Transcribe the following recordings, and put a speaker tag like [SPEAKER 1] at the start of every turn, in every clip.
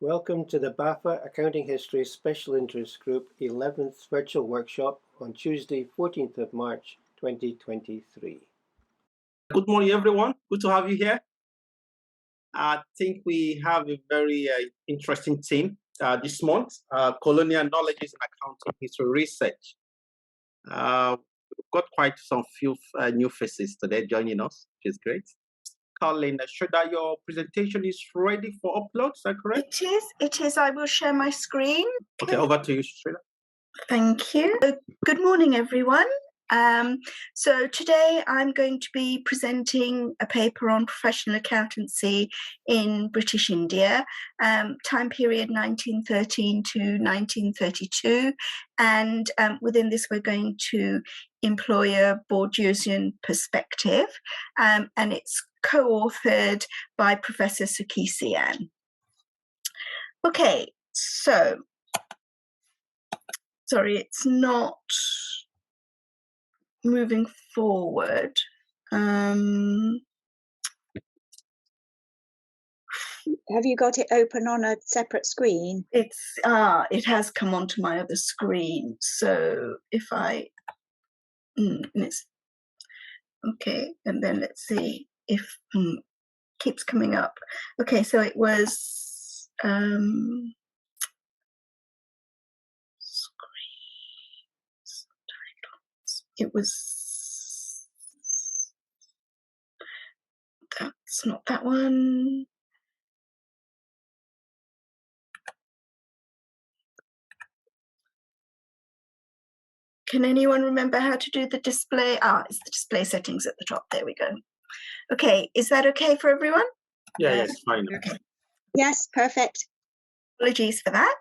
[SPEAKER 1] Welcome to the BAFA Accounting History Special Interest Group 11th Virtual Workshop on Tuesday, 14th of March, 2023.
[SPEAKER 2] Good morning, everyone. Good to have you here. I think we have a very interesting theme this month, colonial knowledges and accounting history research. We've got quite some few new faces today joining us, which is great. Colin, sure that your presentation is ready for upload, is that correct?
[SPEAKER 3] It is. I will share my screen.
[SPEAKER 2] Okay, over to you, Shreda.
[SPEAKER 3] Thank you. Good morning, everyone. So today I'm going to be presenting a paper on professional accountancy in British India, time period 1913 to 1932. And within this, we're going to employ a Borgesian perspective, and it's co-authored by Professor Suki Sian. Okay, so, sorry, it's not moving forward.
[SPEAKER 4] Have you got it open on a separate screen?
[SPEAKER 3] It has come onto my other screen. So if I, it's okay, and then let's see if keeps coming up. Okay, so it was it was, that's not that one. Can anyone remember how to do the display? It's the display settings at the top. There we go. Okay, is that okay for everyone?
[SPEAKER 2] Yeah, yes, fine.
[SPEAKER 3] Okay.
[SPEAKER 4] Yes, perfect.
[SPEAKER 3] Apologies for that.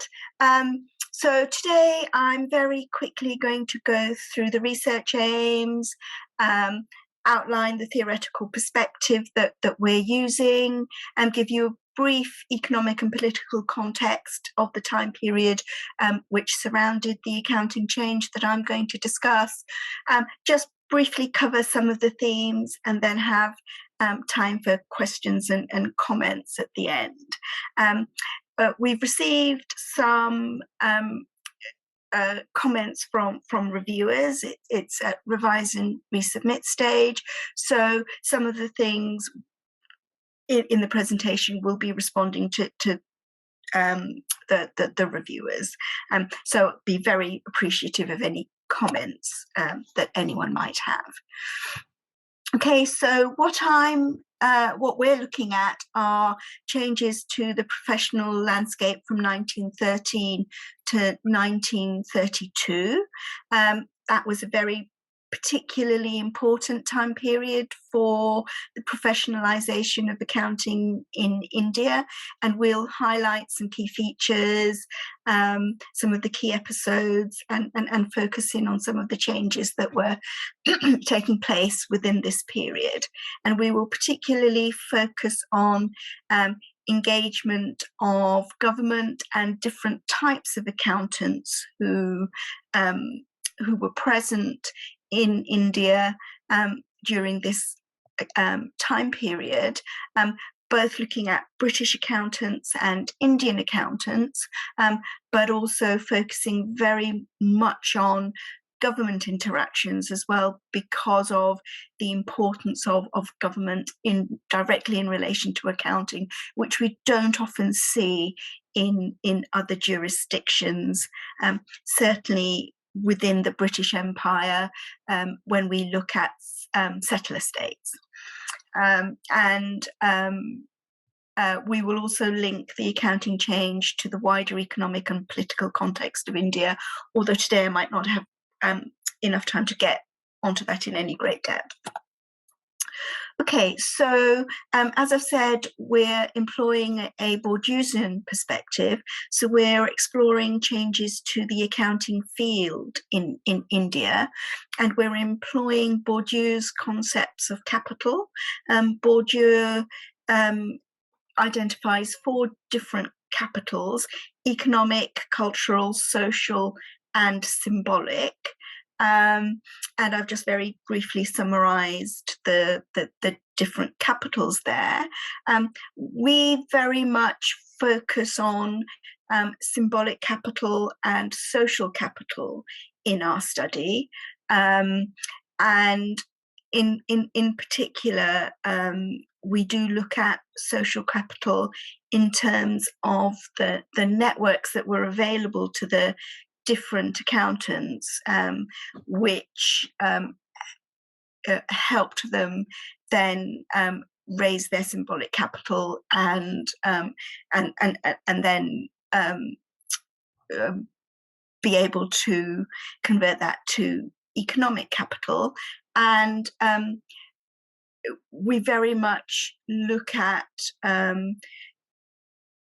[SPEAKER 3] So today I'm very quickly going to go through the research aims, outline the theoretical perspective that we're using, and give you a brief economic and political context of the time period which surrounded the accounting change that I'm going to discuss. Just briefly cover some of the themes and then have time for questions and comments at the end. We've received some comments from reviewers. It's at revise and resubmit stage. So some of the things in the presentation will be responding to the reviewers. So be very appreciative of any comments that anyone might have. Okay, so what we're looking at are changes to the professional landscape from 1913 to 1932. That was a very particularly important time period for the professionalization of accounting in India, and we'll highlight some key features, some of the key episodes, and focus in on some of the changes that were taking place within this period. And we will particularly focus on engagement of government and different types of accountants who were present in India during this time period, both looking at British accountants and Indian accountants, but also focusing very much on government interactions as well, because of the importance of government directly in relation to accounting, which we don't often see in other jurisdictions, certainly within the British Empire, when we look at settler states. We will also link the accounting change to the wider economic and political context of India, although today I might not have enough time to get onto that in any great depth. Okay, so as I've said, we're employing a Borgesian perspective. So we're exploring changes to the accounting field in India, and we're employing Bourdieu's concepts of capital. Bourdieu identifies 4 different capitals: economic, cultural, social, and symbolic. And I've just very briefly summarized the different capitals there. We very much focus on symbolic capital and social capital in our study, and in particular, we do look at social capital in terms of the networks that were available to the different accountants, which helped them then raise their symbolic capital and then be able to convert that to economic capital. And we very much look at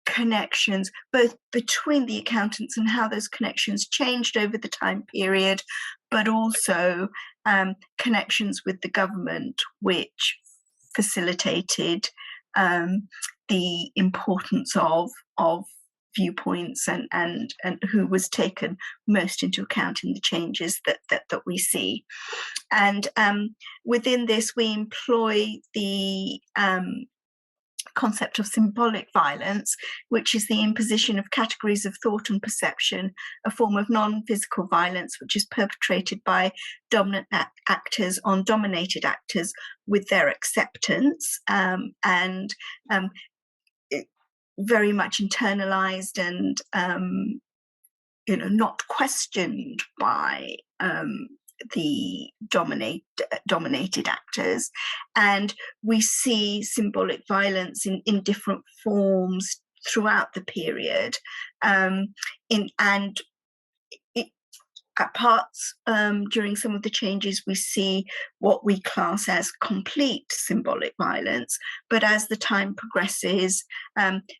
[SPEAKER 3] connections both between the accountants and how those connections changed over the time period, but also connections with the government, which facilitated the importance of viewpoints and who was taken most into account in the changes that we see. And within this, we employ the concept of symbolic violence, which is the imposition of categories of thought and perception, a form of non-physical violence which is perpetrated by dominant actors on dominated actors with their acceptance, and very much internalized and not questioned by the dominated actors. And we see symbolic violence in different forms throughout the period, at parts during some of the changes we see what we class as complete symbolic violence, but as the time progresses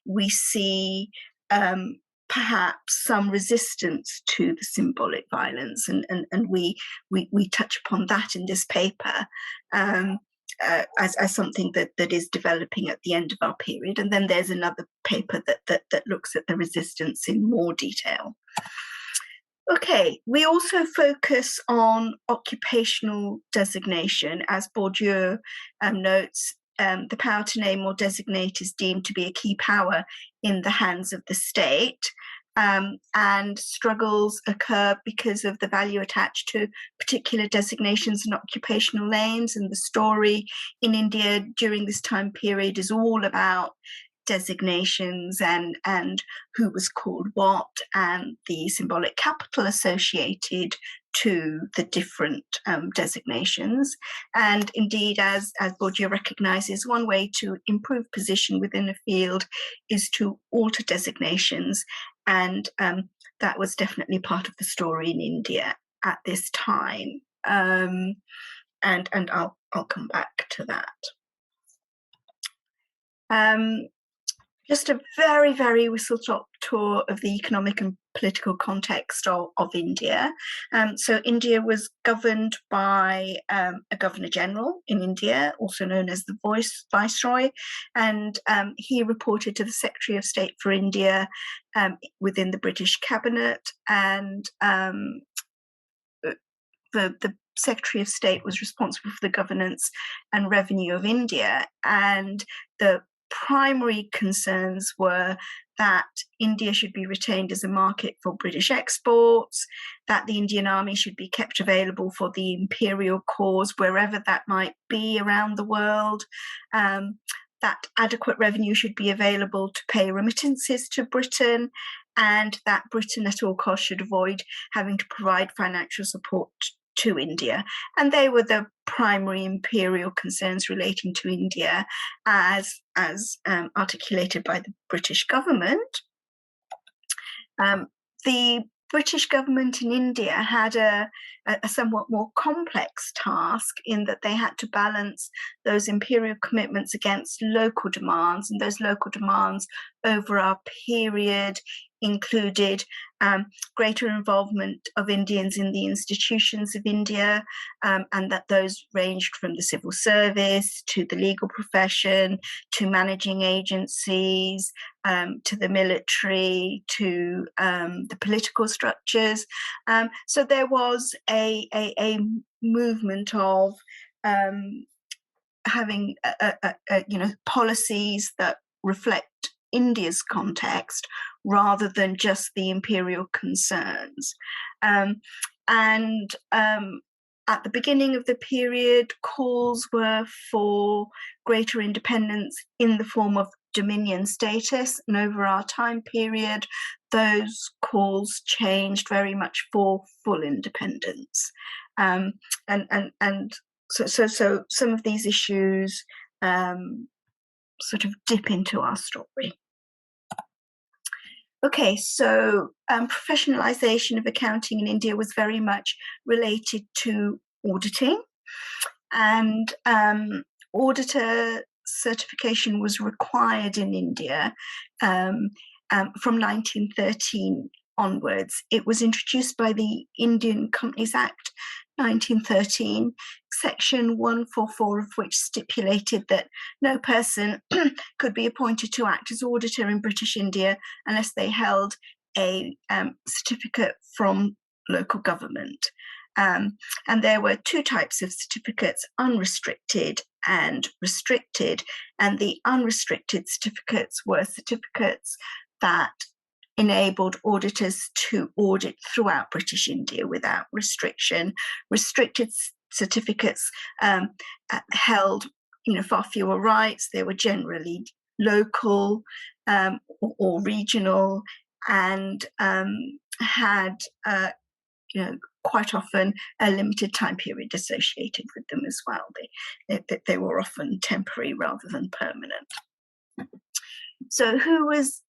[SPEAKER 3] we see perhaps some resistance to the symbolic violence, and we touch upon that in this paper as something that is developing at the end of our period. And then there's another paper that looks at the resistance in more detail. Okay, we also focus on occupational designation. As Bourdieu notes, the power to name or designate is deemed to be a key power in the hands of the state, and struggles occur because of the value attached to particular designations and occupational names. And the story in India during this time period is all about designations and who was called what, and the symbolic capital associated to the different designations. And indeed, as Bourdieu recognises, one way to improve position within a field is to alter designations, and that was definitely part of the story in India at this time. And I'll come back to that. Just a very, very whistle-stop tour of the economic and political context of India. So India was governed by a Governor-General in India, also known as the Viceroy, and he reported to the Secretary of State for India within the British Cabinet, and the Secretary of State was responsible for the governance and revenue of India, and the primary concerns were that India should be retained as a market for British exports, that the Indian Army should be kept available for the imperial cause wherever that might be around the world, that adequate revenue should be available to pay remittances to Britain, and that Britain at all costs should avoid having to provide financial support to India. And they were the primary imperial concerns relating to India as articulated by the British government. The British government in India had a somewhat more complex task, in that they had to balance those imperial commitments against local demands, and those local demands over our period included greater involvement of Indians in the institutions of India, and that those ranged from the civil service to the legal profession to managing agencies, to the military, to the political structures. So there was a movement of having policies that reflect India's context rather than just the imperial concerns. At the beginning of the period, calls were for greater independence in the form of dominion status, and over our time period, those calls changed very much for full independence. So some of these issues sort of dip into our story. Okay, so professionalization of accounting in India was very much related to auditing, and auditor certification was required in India from 1913 onwards. It was introduced by the Indian Companies Act 1913, section 144 of which stipulated that no person could be appointed to act as auditor in British India unless they held a certificate from local government. And there were two types of certificates, unrestricted and restricted. And the unrestricted certificates were certificates that enabled auditors to audit throughout British India without restriction. Restricted certificates held, far fewer rights. They were generally local or regional, and had, quite often a limited time period associated with them as well. They were often temporary rather than permanent. So who was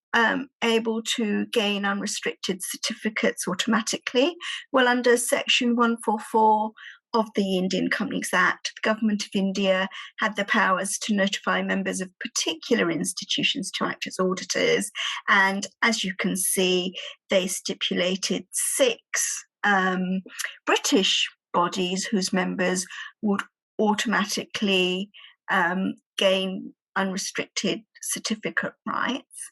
[SPEAKER 3] able to gain unrestricted certificates automatically? Well, under section 144 of the Indian Companies Act, the Government of India had the powers to notify members of particular institutions to act as auditors. And as you can see, they stipulated 6 British bodies whose members would automatically gain unrestricted certificate rights.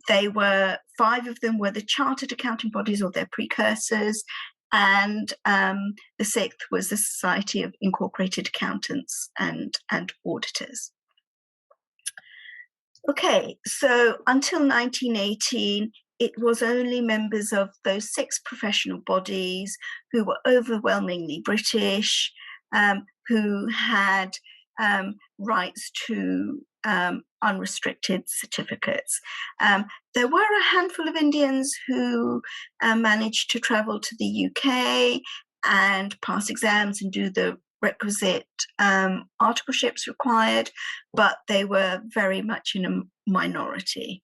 [SPEAKER 3] They were 5 of them were the chartered accounting bodies or their precursors, and the 6th was the Society of Incorporated Accountants and Auditors. Okay, so until 1918, it was only members of those 6 professional bodies who were overwhelmingly British, who had rights to unrestricted certificates. There were a handful of Indians who managed to travel to the UK and pass exams and do the requisite articleships required, but they were very much in a minority.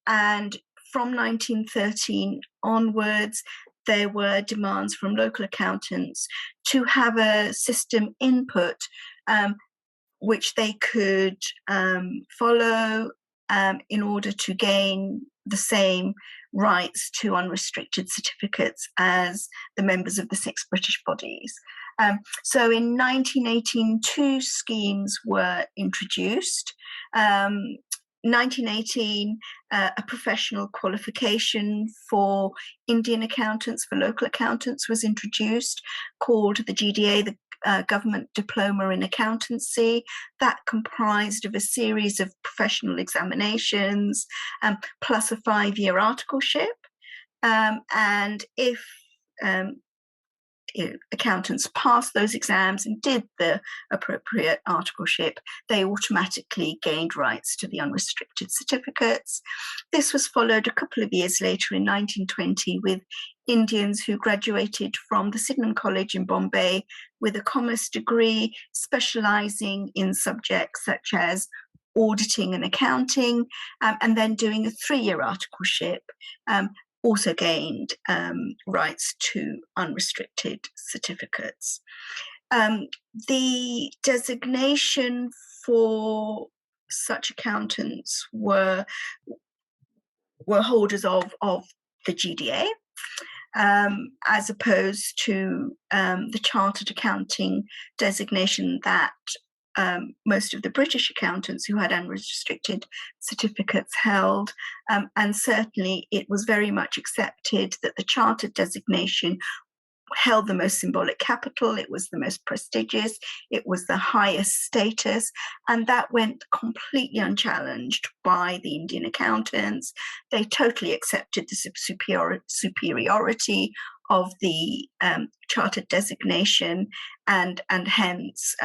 [SPEAKER 3] And from 1913 onwards, there were demands from local accountants to have a system input which they could follow in order to gain the same rights to unrestricted certificates as the members of the 6 British bodies. So in 1918, 2 schemes were introduced. 1918, a professional qualification for Indian accountants, for local accountants, was introduced, called the GDA, the Government Diploma in Accountancy. That comprised of a series of professional examinations plus a 5-year articleship. And if accountants passed those exams and did the appropriate articleship, they automatically gained rights to the unrestricted certificates. This was followed a couple of years later in 1920 with Indians who graduated from the Sydenham College in Bombay with a commerce degree, specialising in subjects such as auditing and accounting, and then doing a 3-year articleship, also gained rights to unrestricted certificates. The designation for such accountants were holders of the GDA, as opposed to the chartered accounting designation that most of the British accountants who had unrestricted certificates held, and certainly it was very much accepted that the chartered designation held the most symbolic capital, it was the most prestigious, it was the highest status, and that went completely unchallenged by the Indian accountants. They totally accepted the superiority of the chartered designation, and hence,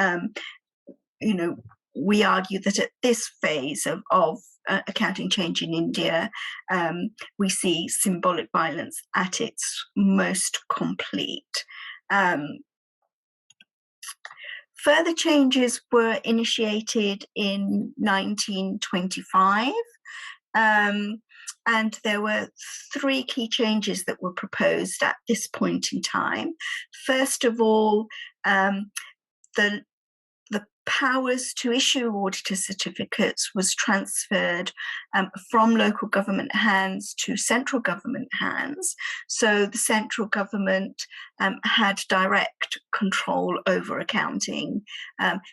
[SPEAKER 3] we argue that at this phase of accounting change in India, we see symbolic violence at its most complete. Further changes were initiated in 1925, and there were 3 key changes that were proposed at this point in time. First of all, the powers to issue auditor certificates was transferred from local government hands to central government hands. So the central government had direct control over accounting,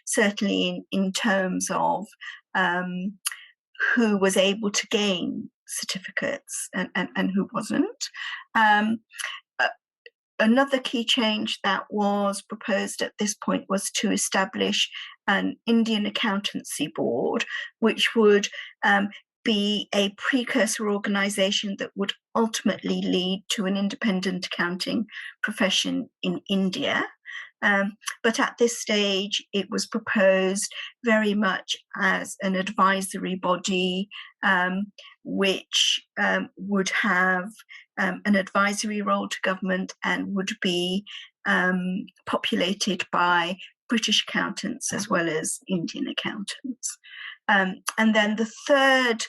[SPEAKER 3] certainly in terms of who was able to gain certificates and who wasn't. Another key change that was proposed at this point was to establish an Indian Accountancy Board, which would be a precursor organisation that would ultimately lead to an independent accounting profession in India. But at this stage, it was proposed very much as an advisory body, which would have an advisory role to government and would be populated by British accountants as well as Indian accountants. And then the third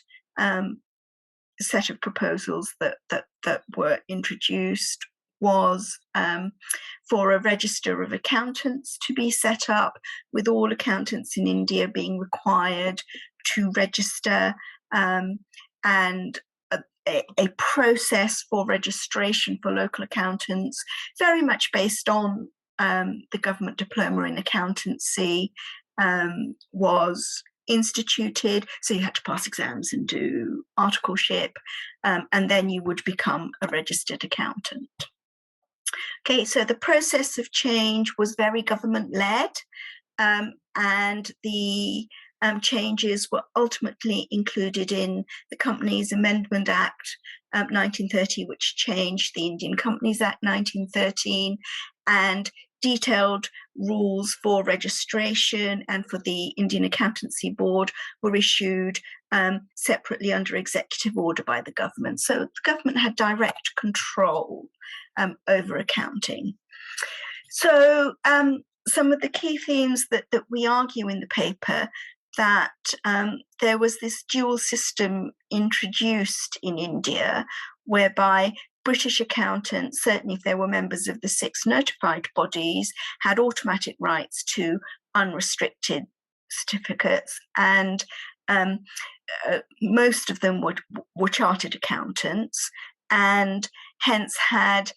[SPEAKER 3] set of proposals that were introduced was for a register of accountants to be set up, with all accountants in India being required to register, and a process for registration for local accountants, very much based on the government diploma in accountancy, was instituted. So you had to pass exams and do articleship, and then you would become a registered accountant. Okay, so the process of change was very government-led, and the changes were ultimately included in the Companies Amendment Act 1930, which changed the Indian Companies Act 1913, and detailed rules for registration and for the Indian Accountancy Board were issued separately under executive order by the government. So the government had direct control over accounting. So some of the key themes that we argue in the paper, that there was this dual system introduced in India, whereby British accountants, certainly if they were members of the 6 notified bodies, had automatic rights to unrestricted certificates, and most of them were chartered accountants, and hence had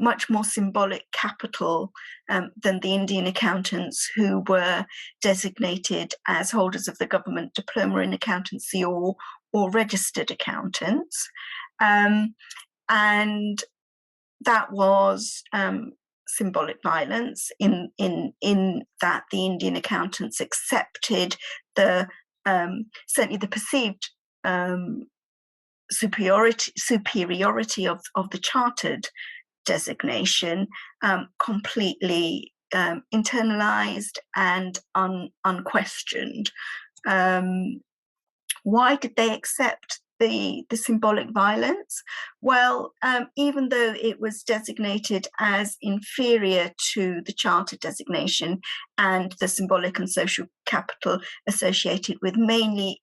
[SPEAKER 3] much more symbolic capital than the Indian accountants, who were designated as holders of the government diploma in accountancy or registered accountants. And that was symbolic violence in that the Indian accountants accepted certainly the perceived superiority of the chartered designation, completely internalized and unquestioned. Why did they accept the symbolic violence? Well, even though it was designated as inferior to the chartered designation and the symbolic and social capital associated with mainly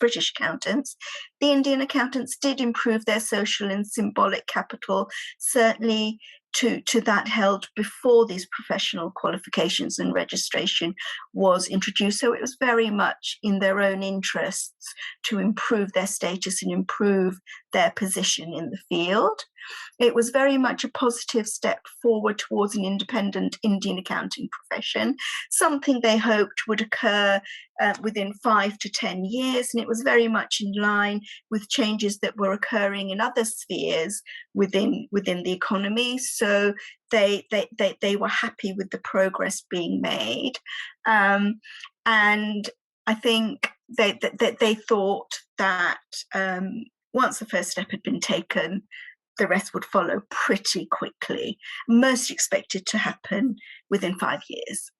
[SPEAKER 3] British accountants, the Indian accountants did improve their social and symbolic capital, certainly to that held before these professional qualifications and registration was introduced. So it was very much in their own interests to improve their status and improve their position in the field. It was very much a positive step forward towards an independent Indian accounting profession, something they hoped would occur within 5 to 10 years, and it was very much in line with changes that were occurring in other spheres within the economy. So they were happy with the progress being made, and I think they thought that once the first step had been taken, the rest would follow pretty quickly. Most expected to happen within 5 years.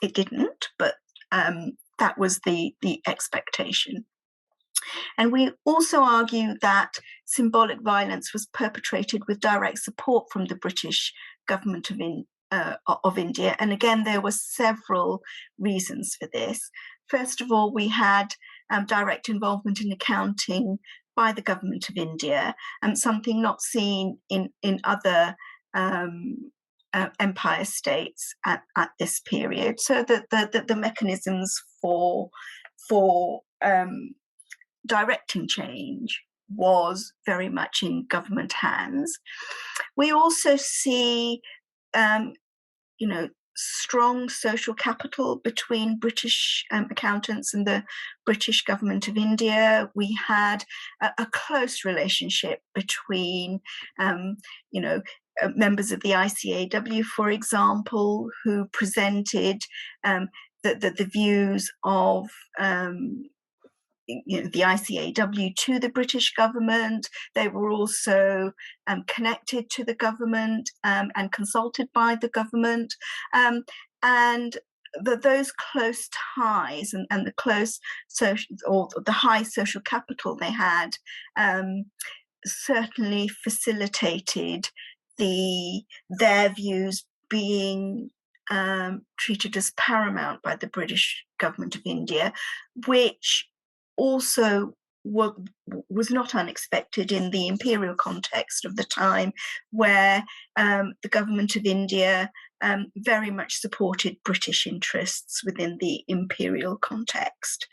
[SPEAKER 3] It didn't, but that was the expectation. And we also argue that symbolic violence was perpetrated with direct support from the British government of India. And again, there were several reasons for this. First of all, we had direct involvement in accounting by the government of India, something not seen in other empire states at this period. So that the mechanisms for directing change was very much in government hands. We also see, strong social capital between British accountants and the British government of India. We had a close relationship between, members of the ICAW, for example, who presented the views of the ICAW to the British government. They were also connected to the government and consulted by the government. And those close ties and the close social, or the high social capital they had, certainly facilitated their views being treated as paramount by the British government of India, which also was not unexpected in the imperial context of the time, where the government of India very much supported British interests within the imperial context.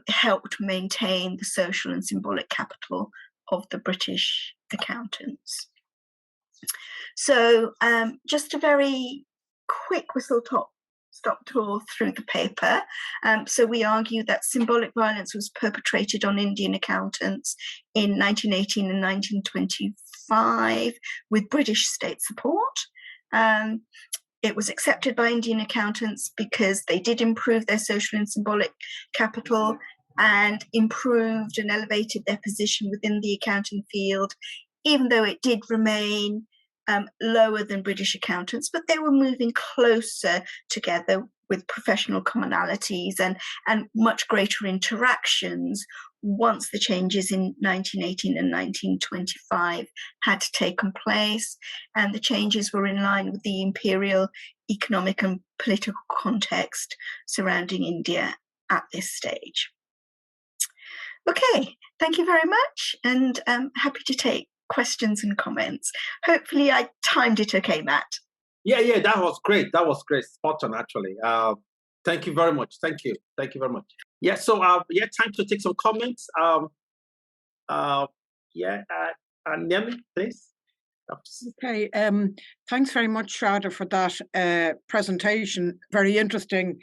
[SPEAKER 3] Helped maintain the social and symbolic capital of the British accountants. So just a very quick stop tour through the paper. So we argue that symbolic violence was perpetrated on Indian accountants in 1918 and 1925 with British state support. It was accepted by Indian accountants because they did improve their social and symbolic capital and improved and elevated their position within the accounting field, even though it did remain lower than British accountants, but they were moving closer together with professional commonalities and much greater interactions once the changes in 1918 and 1925 had taken place, and the changes were in line with the imperial economic and political context surrounding India at this stage. Okay, thank you very much, and I'm happy to take questions and comments. Hopefully I timed it okay, Matt.
[SPEAKER 2] Yeah, that was great. That was great. Spot on, actually. Thank you very much. Thank you very much. Yeah, so time to take some comments. Nemi, please.
[SPEAKER 5] Okay, thanks very much, Shraddha, for that presentation. Very interesting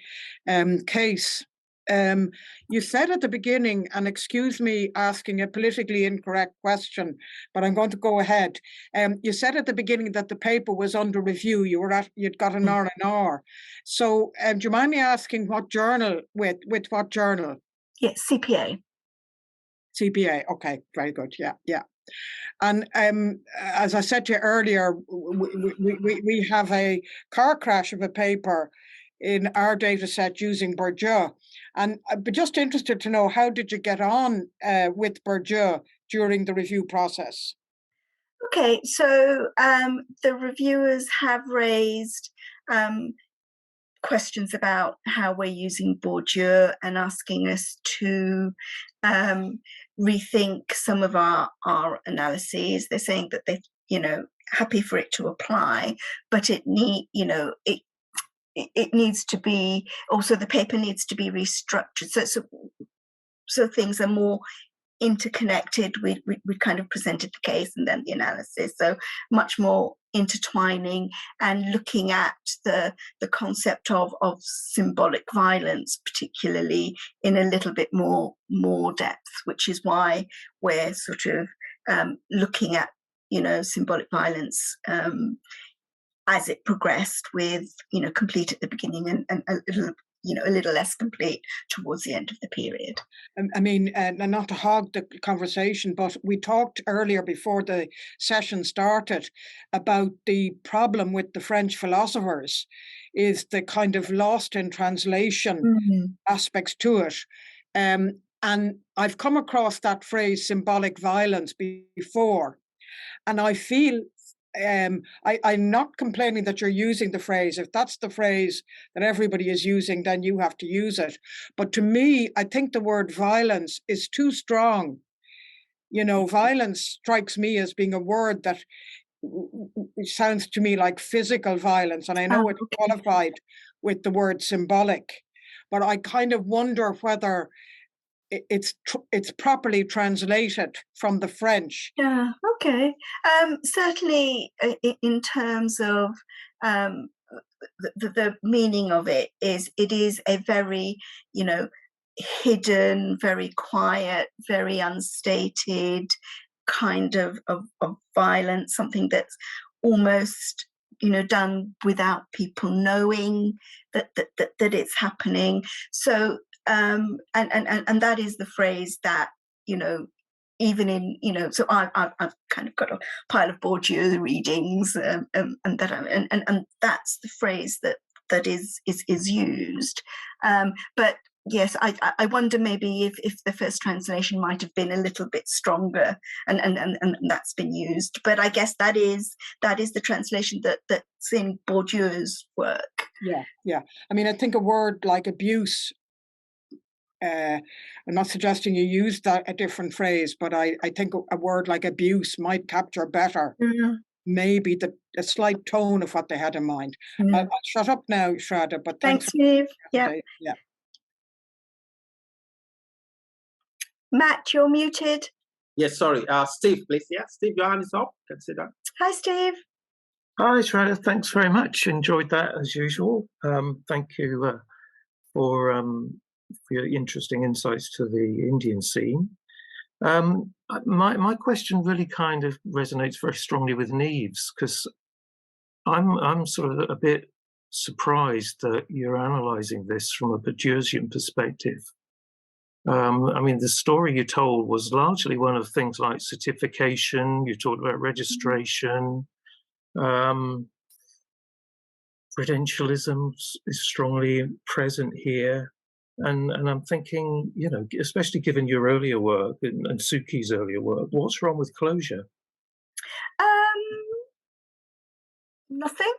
[SPEAKER 5] case. You said at the beginning, and excuse me asking a politically incorrect question, but I'm going to go ahead. You said at the beginning that the paper was under review. You'd got an R&R. So do you mind me asking what journal, with what journal?
[SPEAKER 3] Yes, CPA.
[SPEAKER 5] CPA, okay, very good, yeah. And as I said to you earlier, we have a car crash of a paper in our data set using Bourdieu. And I'd be just interested to know, how did you get on with Bourdieu during the review process?
[SPEAKER 3] Okay, so the reviewers have raised questions about how we're using Bourdieu and asking us to rethink some of our analyses. They're saying that they, happy for it to apply, but it needs to be, also the paper needs to be restructured. So so things are more interconnected. We kind of presented the case and then the analysis, so much more intertwining and looking at the concept of symbolic violence, particularly in a little bit more depth, which is why we're sort of looking at symbolic violence as it progressed, with complete at the beginning and a little less complete towards the end of the period.
[SPEAKER 5] I mean, and not to hog the conversation, but we talked earlier before the session started about the problem with the French philosophers is the kind of lost in translation aspects to it. And I've come across that phrase symbolic violence before, and I feel I'm not complaining that you're using the phrase. If that's the phrase that everybody is using, then you have to use it. But to me, I think the word violence is too strong. Violence strikes me as being a word that sounds to me like physical violence. And I know it's qualified with the word symbolic, but I kind of wonder whether it's properly translated from the French.
[SPEAKER 3] Yeah, okay. Certainly in terms of the meaning of it is a very, hidden, very quiet, very unstated kind of violence, something that's almost done without people knowing that it's happening. So and that is the phrase that even in so I've kind of got a pile of Bourdieu readings and that's the phrase that is used, but yes, I wonder maybe if the first translation might have been a little bit stronger and that's been used, but I guess that is the translation that's in Bourdieu's work.
[SPEAKER 5] Yeah. I mean, I think a word like abuse, I'm not suggesting you use a different phrase, but I think a word like abuse might capture better maybe a slight tone of what they had in mind. I'll shut up now, Shraddha, but
[SPEAKER 3] thanks, Steve. Yeah. Matt, you're muted.
[SPEAKER 2] Yes, sorry. Steve, please. Yeah, Steve, your hand is up. Can see that.
[SPEAKER 3] Hi, Steve.
[SPEAKER 1] Hi, Shraddha. Thanks very much. Enjoyed that as usual. Thank you for your interesting insights to the Indian scene. My question really kind of resonates very strongly with Neve's, because I'm sort of a bit surprised that you're analysing this from a Bourdieusian perspective. I mean, the story you told was largely one of things like certification. You talked about registration. Credentialism is strongly present here. And I'm thinking, especially given your earlier work and Suki's earlier work, what's wrong with closure?
[SPEAKER 3] Nothing.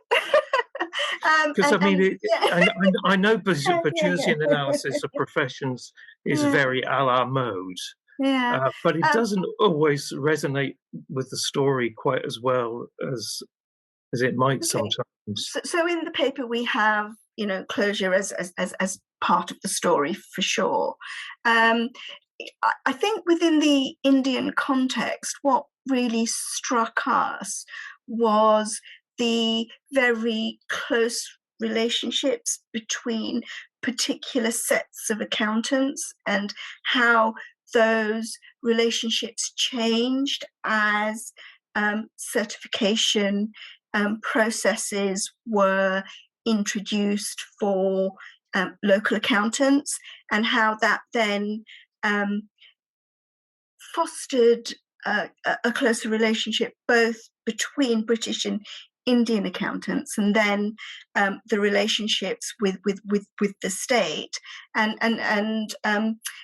[SPEAKER 1] Because I know Bourdieusian analysis of professions is very a la mode, but it doesn't always resonate with the story quite as well as it might sometimes.
[SPEAKER 3] So in the paper we have, closure as part of the story for sure. I think within the Indian context, what really struck us was the very close relationships between particular sets of accountants and how those relationships changed as certification processes were introduced for local accountants, and how that then fostered a closer relationship both between British and Indian accountants, and then the relationships with the state, and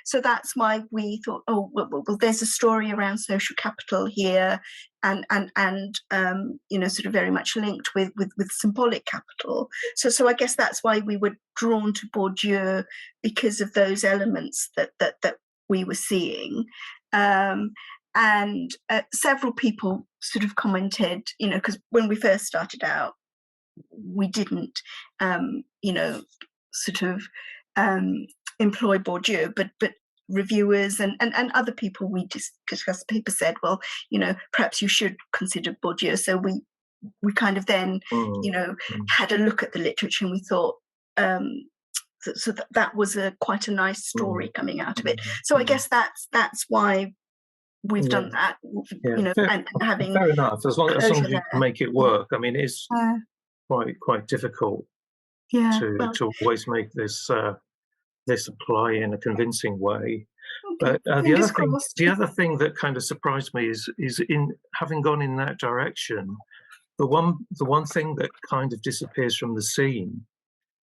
[SPEAKER 3] so that's why we thought, well, there's a story around social capital here, and sort of very much linked with symbolic capital. So I guess that's why we were drawn to Bourdieu, because of those elements that we were seeing. And several people sort of commented, because when we first started out, we didn't, sort of employ Bourdieu, but reviewers and other people we discussed paper said, well, perhaps you should consider Bourdieu. So we kind of then, had a look at the literature, and we thought, so that was quite a nice story coming out of it. So I guess that's why we've done that, and having
[SPEAKER 1] fair enough. As long as you
[SPEAKER 3] there.
[SPEAKER 1] can make it work. I mean, it's quite difficult to always make this apply in a convincing way.
[SPEAKER 3] Okay.
[SPEAKER 1] But
[SPEAKER 3] Fingers crossed.
[SPEAKER 1] the other thing that kind of surprised me is in having gone in that direction, the one thing that kind of disappears from the scene,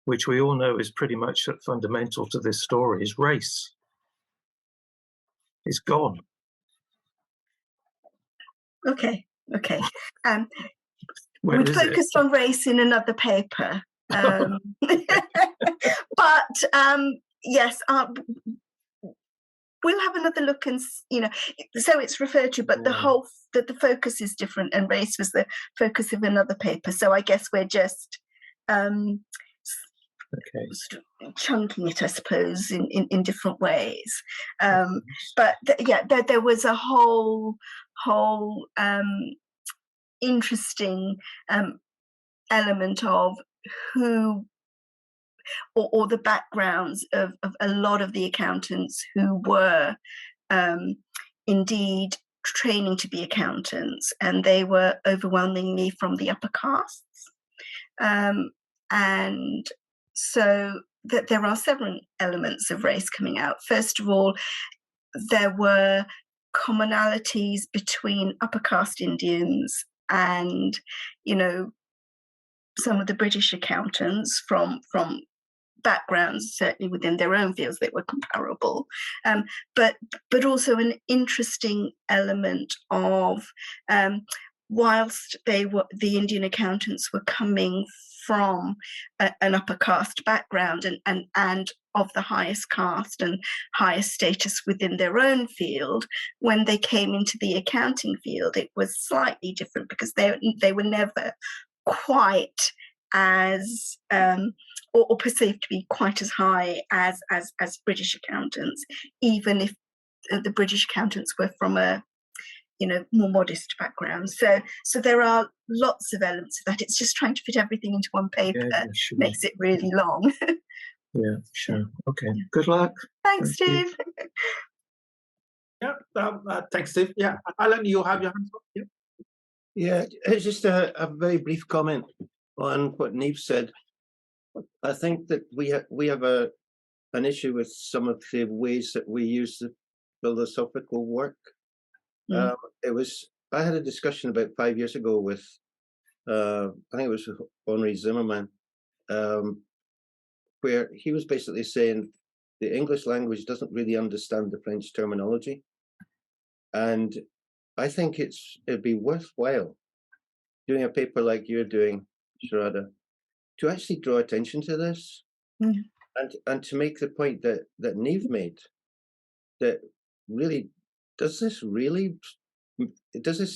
[SPEAKER 1] which we all know is pretty much fundamental to this story, is race. It's gone.
[SPEAKER 3] Okay.
[SPEAKER 1] Where
[SPEAKER 3] we
[SPEAKER 1] is
[SPEAKER 3] focused on race in another paper, but yes, we'll have another look, and so it's referred to, but the focus is different, and race was the focus of another paper. So I guess we're just sort of chunking it, I suppose, in different ways. But there was a whole interesting element of who or the backgrounds of a lot of the accountants who were indeed training to be accountants, and they were overwhelmingly from the upper castes. And so that there are several elements of race coming out. First of all, there were commonalities between upper caste Indians and, some of the British accountants from backgrounds, certainly within their own fields, that were comparable, but also an interesting element of whilst the Indian accountants were coming from an upper caste background and of the highest caste and highest status within their own field, when they came into the accounting field, it was slightly different, because they were never quite as or perceived to be quite as high as British accountants, even if the British accountants were from a more modest background. So there are lots of elements of that. It's just trying to fit everything into one paper makes it really long.
[SPEAKER 1] Yeah, sure. Okay. Good luck.
[SPEAKER 3] Thanks, Steve.
[SPEAKER 2] Yeah, thanks, Steve. Yeah, Alan, you have your hands up. Yeah.
[SPEAKER 6] Yeah, it's just a very brief comment on what Niamh said. I think that we have an issue with some of the ways that we use the philosophical work. I had a discussion about 5 years ago with I think it was with Henri Zimmerman, where he was basically saying the English language doesn't really understand the French terminology, and I think it'd be worthwhile doing a paper like you're doing, Sharada, to actually draw attention to this, and to make the point that Niamh made, that really, does this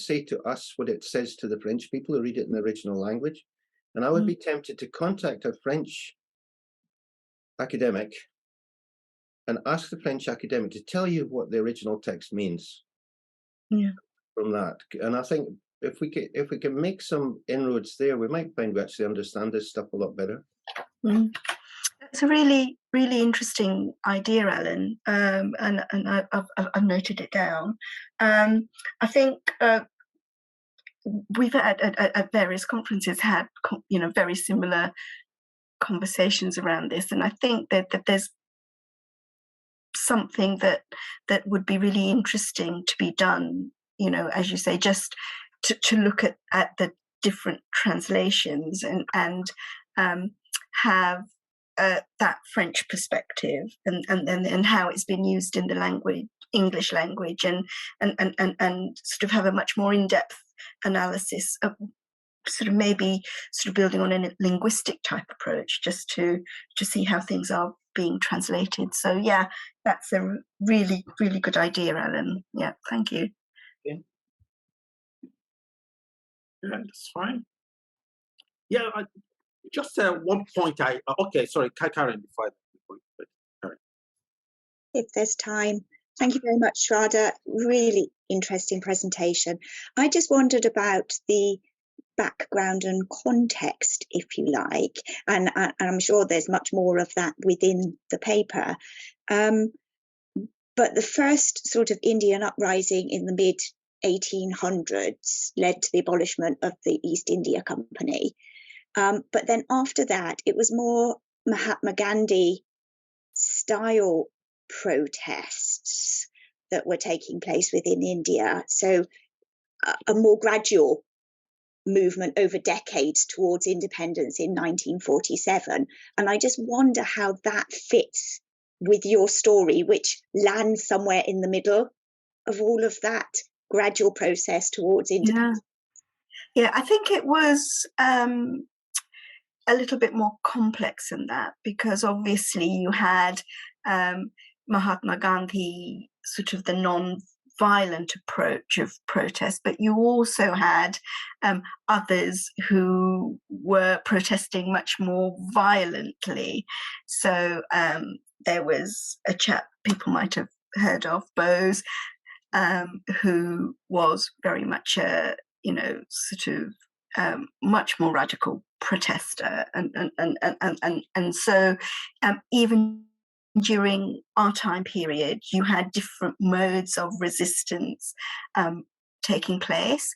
[SPEAKER 6] say to us what it says to the French people who read it in the original language? And I would be tempted to contact a French academic and ask the French academic to tell you what the original text means from that. And I think if we can make some inroads there, we might find we actually understand this stuff a lot better.
[SPEAKER 3] It's a really, really interesting idea, Alan, and I've noted it down. I think we've at various conferences had very similar conversations around this, and I think that there's something that would be really interesting to be done. As you say, just to look at the different translations and have that French perspective and how it's been used in the English language, and sort of have a much more in-depth analysis of maybe building on a linguistic type approach, just to see how things are being translated. So yeah, that's a really, really good idea, Alan. Yeah, thank you.
[SPEAKER 2] Yeah, that's fine. Yeah, just one point. Okay, sorry, Karen. Before Karen.
[SPEAKER 4] if there's time. Thank you very much, Shraddha. Really interesting presentation. I just wondered about the background and context, if you like, and I'm sure there's much more of that within the paper. But the first sort of Indian uprising in the mid-1800s led to the abolishment of the East India Company. But then after that, it was more Mahatma Gandhi style protests that were taking place within India. So a more gradual movement over decades towards independence in 1947. And I just wonder how that fits with your story, which lands somewhere in the middle of all of that gradual process towards independence.
[SPEAKER 3] Yeah, I think it was a little bit more complex than that, because obviously you had Mahatma Gandhi, sort of the non-violent approach of protest, but you also had others who were protesting much more violently. So there was a chap people might have heard of, Bose, who was very much a, sort of much more radical protester, and so even during our time period, you had different modes of resistance taking place.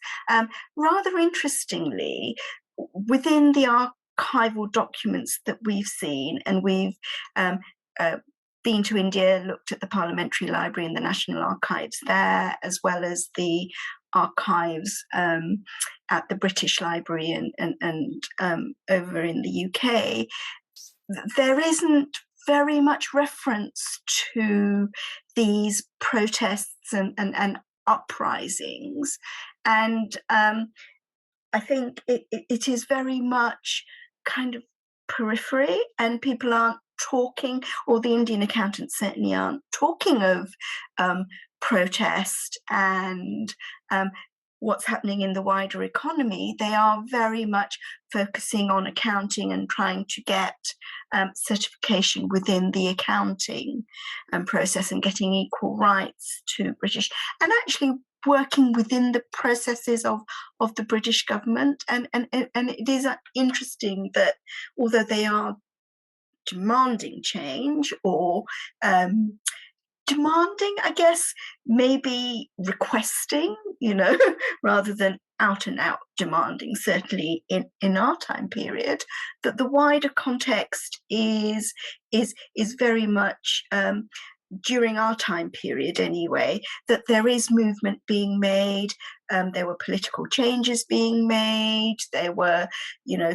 [SPEAKER 3] Rather interestingly, within the archival documents that we've seen, and we've been to India, looked at the Parliamentary Library and the National Archives there, as well as the archives at the British Library and over in the UK, there isn't very much reference to these protests and uprisings. And I think it is very much kind of periphery, and people aren't talking, or the Indian accountants certainly aren't talking of protest and what's happening in the wider economy. They are very much focusing on accounting and trying to get certification within the accounting process and getting equal rights to British, and actually working within the processes of the British government. And it is interesting that although they are demanding change, or demanding, I guess, maybe requesting, rather than out and out demanding, certainly in our time period, that the wider context is very much during our time period anyway, that there is movement being made. There were political changes being made. There were,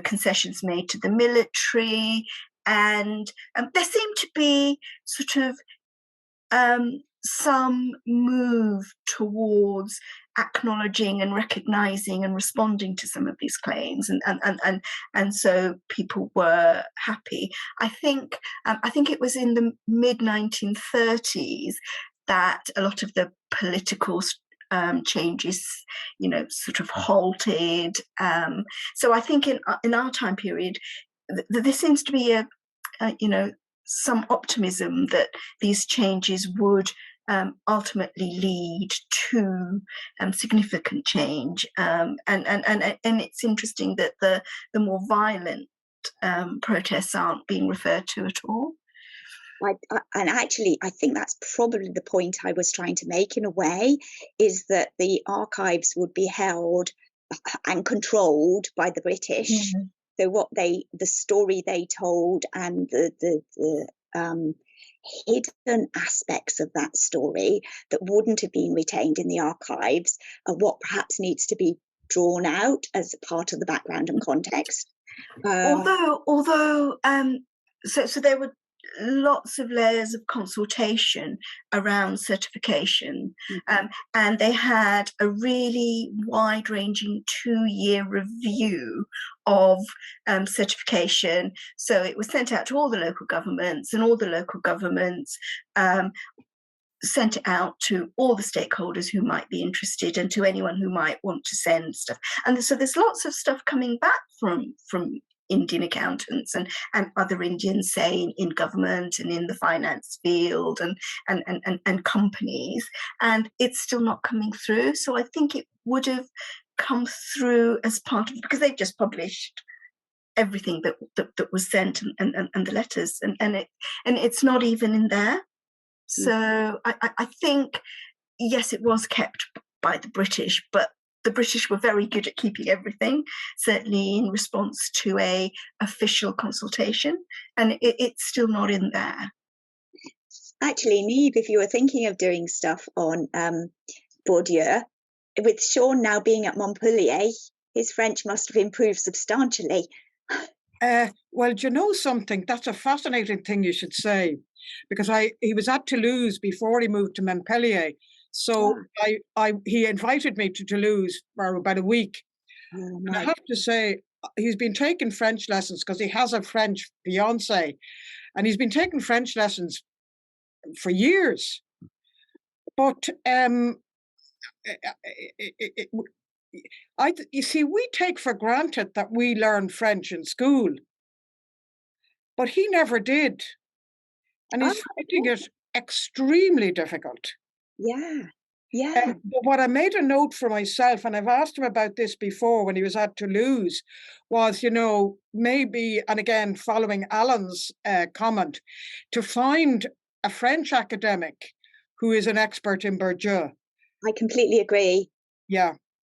[SPEAKER 3] concessions made to the military, and there seemed to be sort of some move towards acknowledging and recognizing and responding to some of these claims, and so people were happy. I think it was in the mid-1930s that a lot of the political changes, sort of halted. So I think in our time period, there seems to be some optimism that these changes would ultimately lead to significant change, and it's interesting that the more violent protests aren't being referred to at all.
[SPEAKER 4] And actually, I think that's probably the point I was trying to make, in a way, is that the archives would be held and controlled by the British. Mm-hmm. So the story they told, and the hidden aspects of that story that wouldn't have been retained in the archives, are what perhaps needs to be drawn out as part of the background and context.
[SPEAKER 3] Although, so there were lots of layers of consultation around certification, and they had a really wide-ranging 2-year review of certification. So it was sent out to all the local governments, and all the local governments sent it out to all the stakeholders who might be interested, and to anyone who might want to send stuff. And so there's lots of stuff coming back from Indian accountants and other Indians, say in government and in the finance field and companies, and it's still not coming through. So I think it would have come through as part of, because they've just published everything that was sent and the letters, and it's not even in there. So I think, yes, it was kept by the British, but the British were very good at keeping everything, certainly in response to a official consultation, and it's still not in there.
[SPEAKER 4] Actually, Niamh, if you were thinking of doing stuff on Bourdieu, with Sean now being at Montpellier, his French must have improved substantially.
[SPEAKER 5] Well, do you know something? That's a fascinating thing you should say, because he was at Toulouse before he moved to Montpellier. So he invited me to Toulouse for about a week. And I have to say, he's been taking French lessons because he has a French fiance, and he's been taking French lessons for years. But you see, we take for granted that we learn French in school, but he never did, and he's finding it extremely difficult.
[SPEAKER 4] Yeah.
[SPEAKER 5] But what I made a note for myself, and I've asked him about this before when he was at Toulouse, was, maybe, and again, following Alan's comment, to find a French academic who is an expert in Bourdieu.
[SPEAKER 4] I completely agree.
[SPEAKER 5] Yeah.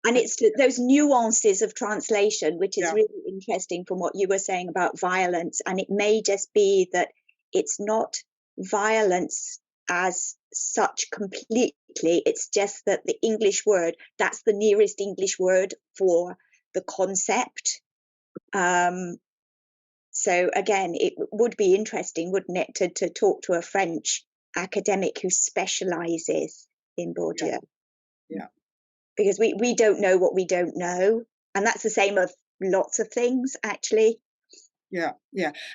[SPEAKER 4] And it's those nuances of translation, which is really interesting from what you were saying about violence. And it may just be that it's not violence as such completely. It's just that the English word, that's the nearest English word for the concept. So again, it would be interesting, wouldn't it, to talk to a French academic who specializes in Bourdieu.
[SPEAKER 5] Yeah.
[SPEAKER 4] Because we don't know what we don't know. And that's the same of lots of things, actually.
[SPEAKER 5] Yeah.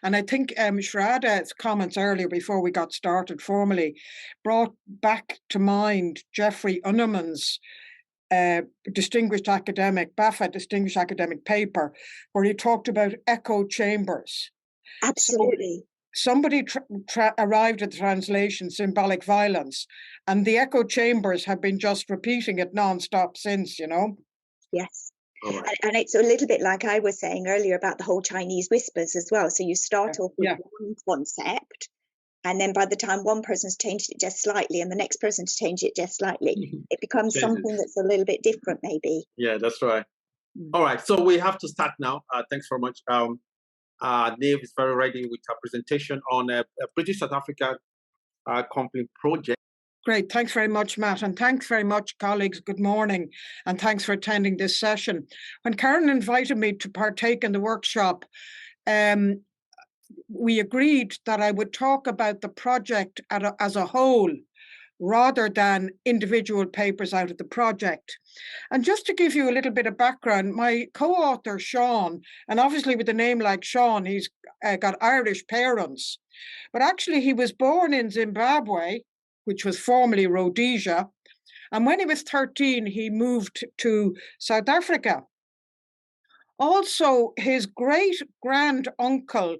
[SPEAKER 5] And I think Shrada's comments earlier before we got started formally brought back to mind Jeffrey Unneman's distinguished academic, BAFA distinguished academic paper, where he talked about echo chambers.
[SPEAKER 4] Absolutely.
[SPEAKER 5] So somebody arrived at the translation symbolic violence, and the echo chambers have been just repeating it non-stop since,
[SPEAKER 4] Yes. And it's a little bit like I was saying earlier about the whole Chinese whispers as well. So you start off with one concept, and then by the time one person's changed it just slightly and the next person's changed it just slightly, it becomes something that's a little bit different, maybe.
[SPEAKER 2] Yeah, that's right. All right, so we have to start now. Thanks very much. Niamh is very ready with her presentation on a British South Africa company project.
[SPEAKER 5] Great. Thanks very much, Matt. And thanks very much, colleagues. Good morning. And thanks for attending this session. When Karen invited me to partake in the workshop, we agreed that I would talk about the project as a whole, rather than individual papers out of the project. And just to give you a little bit of background, my co-author, Sean, and obviously with a name like Sean, he's got Irish parents, but actually he was born in Zimbabwe, which was formerly Rhodesia. And when he was 13, he moved to South Africa. Also, his great-grand-uncle,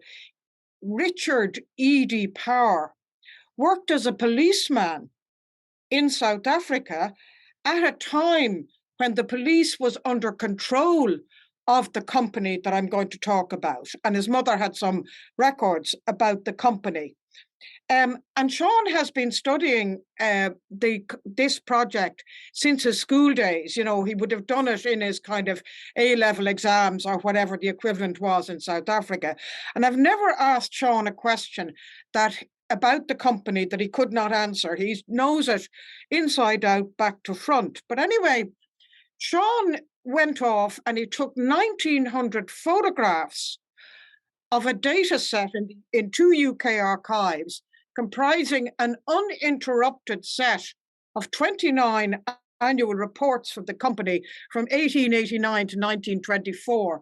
[SPEAKER 5] Richard E.D. Power, worked as a policeman in South Africa at a time when the police was under control of the company that I'm going to talk about. And his mother had some records about the company. And Sean has been studying this project since his school days. He would have done it in his kind of A-level exams or whatever the equivalent was in South Africa. And I've never asked Sean a question about the company that he could not answer. He knows it inside out, back to front. But anyway, Sean went off and he took 1,900 photographs of a data set in 2 UK archives, comprising an uninterrupted set of 29 annual reports for the company from 1889 to 1924,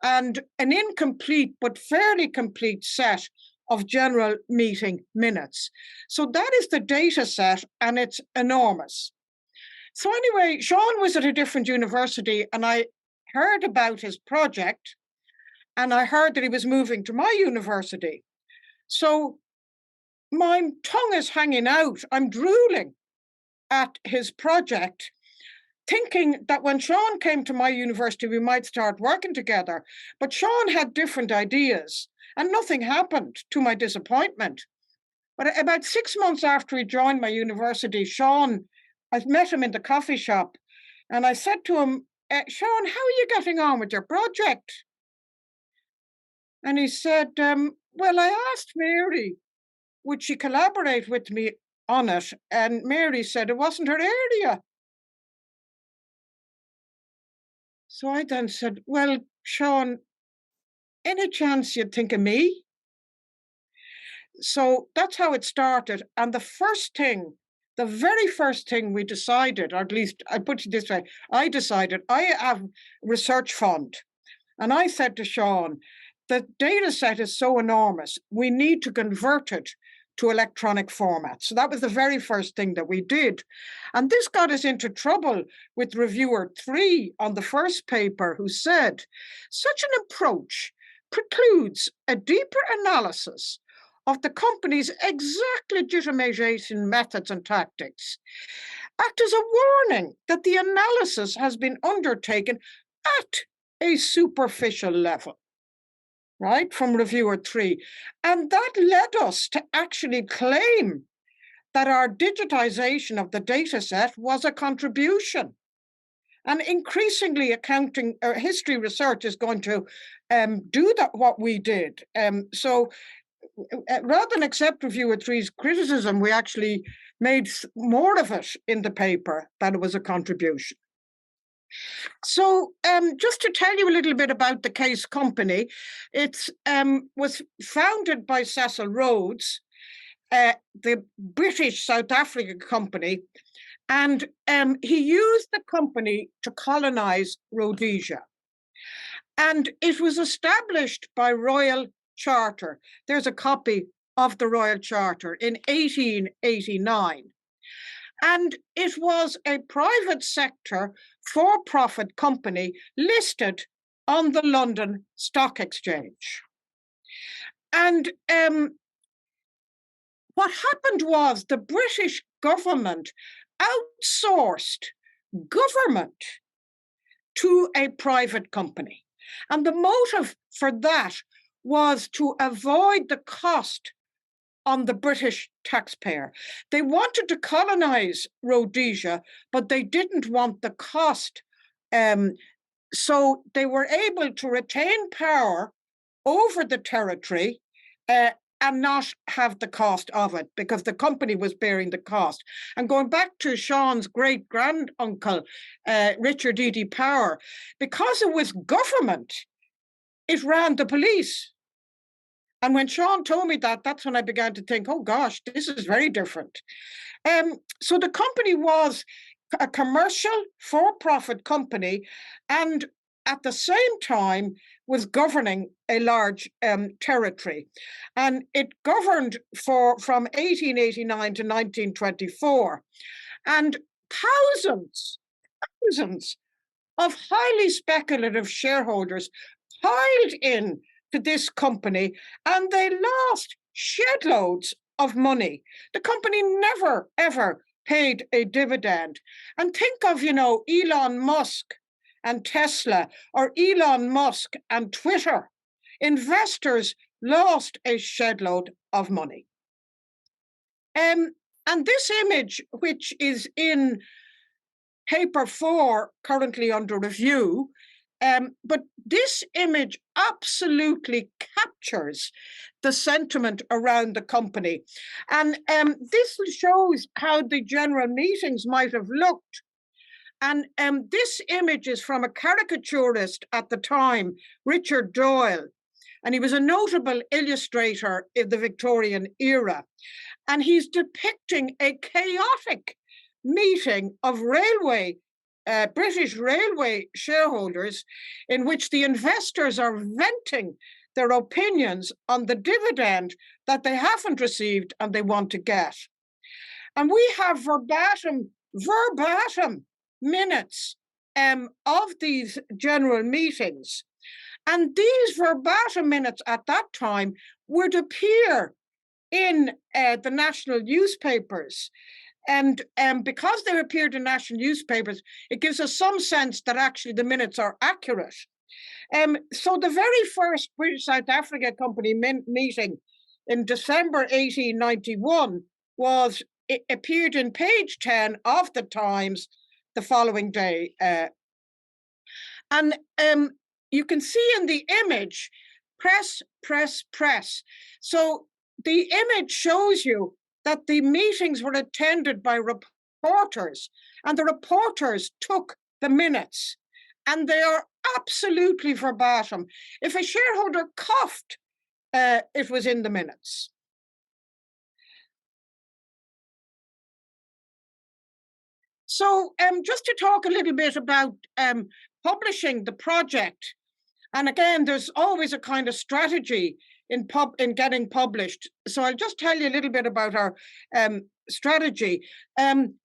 [SPEAKER 5] and an incomplete but fairly complete set of general meeting minutes. So that is the data set, and it's enormous. So anyway, Sean was at a different university, and I heard about his project, and I heard that he was moving to my university. So my tongue is hanging out. I'm drooling at his project, thinking that when Sean came to my university, we might start working together. But Sean had different ideas, and nothing happened, to my disappointment. But about 6 months after he joined my university, Sean, I met him in the coffee shop, and I said to him, Sean, how are you getting on with your project? And he said, well, I asked Mary, would she collaborate with me on it? And Mary said it wasn't her area. So I then said, well, Sean, any chance you'd think of me? So that's how it started. And the very first thing we decided, or at least I put it this way, I decided I have a research fund. And I said to Sean, the data set is so enormous, we need to convert it to electronic format. So that was the very first thing that we did. And this got us into trouble with reviewer 3 on the first paper, who said, such an approach precludes a deeper analysis of the company's exact legitimation methods and tactics. Act as a warning that the analysis has been undertaken at a superficial level, right, from reviewer 3. And that led us to actually claim that our digitization of the data set was a contribution. And increasingly, accounting or history research is going to do that, what we did. So rather than accept reviewer 3's criticism, we actually made more of it in the paper that it was a contribution. So just to tell you a little bit about the case company, it was founded by Cecil Rhodes, the British South African company, and he used the company to colonize Rhodesia. And it was established by Royal Charter. There's a copy of the Royal Charter in 1889. And it was a private sector for-profit company listed on the London Stock Exchange. And what happened was the British government outsourced government to a private company. And the motive for that was to avoid the cost on the British taxpayer. They wanted to colonize Rhodesia, but they didn't want the cost. So they were able to retain power over the territory and not have the cost of it, because the company was bearing the cost. And going back to Sean's great-granduncle, Richard E.D. Power, because it was government, it ran the police. And when Sean told me that, that's when I began to think, oh gosh, this is very different. So the company was a commercial for-profit company, and at the same time was governing a large territory. And it governed from 1889 to 1924. And thousands of highly speculative shareholders piled in to this company, and they lost shed loads of money. The company never, ever paid a dividend. And think of, Elon Musk and Tesla, or Elon Musk and Twitter. Investors lost a shed load of money. And this image, which is in paper 4, currently under review, but this image absolutely captures the sentiment around the company. And this shows how the general meetings might have looked. And this image is from a caricaturist at the time, Richard Doyle. And he was a notable illustrator in the Victorian era. And he's depicting a chaotic meeting of British railway shareholders, in which the investors are venting their opinions on the dividend that they haven't received and they want to get. And we have verbatim minutes of these general meetings. And these verbatim minutes at that time would appear in the national newspapers. And because they appeared in national newspapers, it gives us some sense that actually the minutes are accurate. So the very first British-South Africa Company meeting in December 1891 it appeared in page 10 of the Times the following day. And you can see in the image, press, press, press. So the image shows you that the meetings were attended by reporters, and the reporters took the minutes, and they are absolutely verbatim. If a shareholder coughed, it was in the minutes. So just to talk a little bit about publishing the project, and again, there's always a kind of strategy in getting published. So I'll just tell you a little bit about our strategy.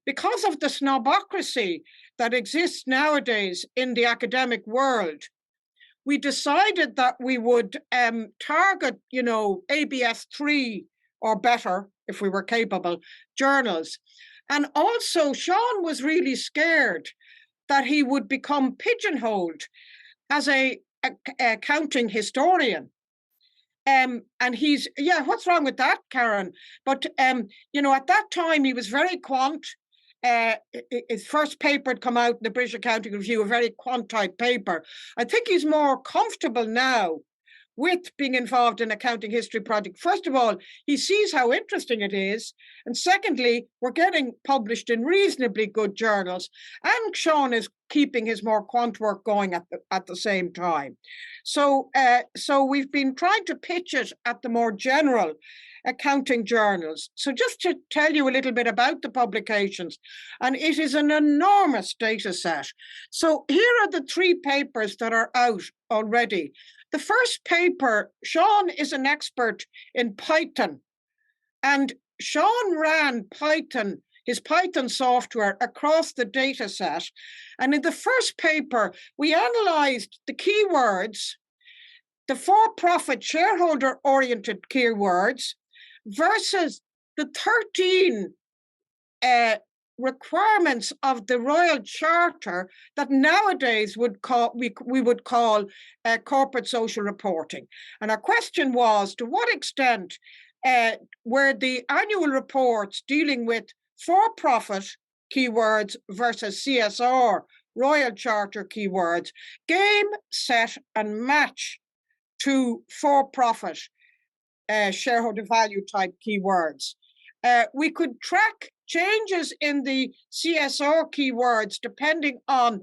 [SPEAKER 5] Because of the snobocracy that exists nowadays in the academic world, we decided that we would target, ABS 3 or better, if we were capable, journals. And also, Sean was really scared that he would become pigeonholed as a accounting historian. And he's, what's wrong with that, Karen? But, at that time, he was very quant. His first paper had come out in the British Accounting Review, a very quant-type paper. I think he's more comfortable now with being involved in accounting history project. First of all, he sees how interesting it is. And secondly, we're getting published in reasonably good journals. And Sean is keeping his more quant work going at the same time. So we've been trying to pitch it at the more general accounting journals. So just to tell you a little bit about the publications, and it is an enormous data set. So here are the 3 papers that are out already. The first paper, Sean is an expert in Python, and Sean ran his Python software across the data set. And in the first paper, we analyzed the keywords, the for-profit shareholder-oriented keywords versus the 13 requirements of the Royal Charter that nowadays we would call corporate social reporting. And our question was, to what extent were the annual reports dealing with for-profit keywords versus CSR, Royal Charter keywords, game, set, and match to for-profit shareholder value type keywords. We could track changes in the CSR keywords depending on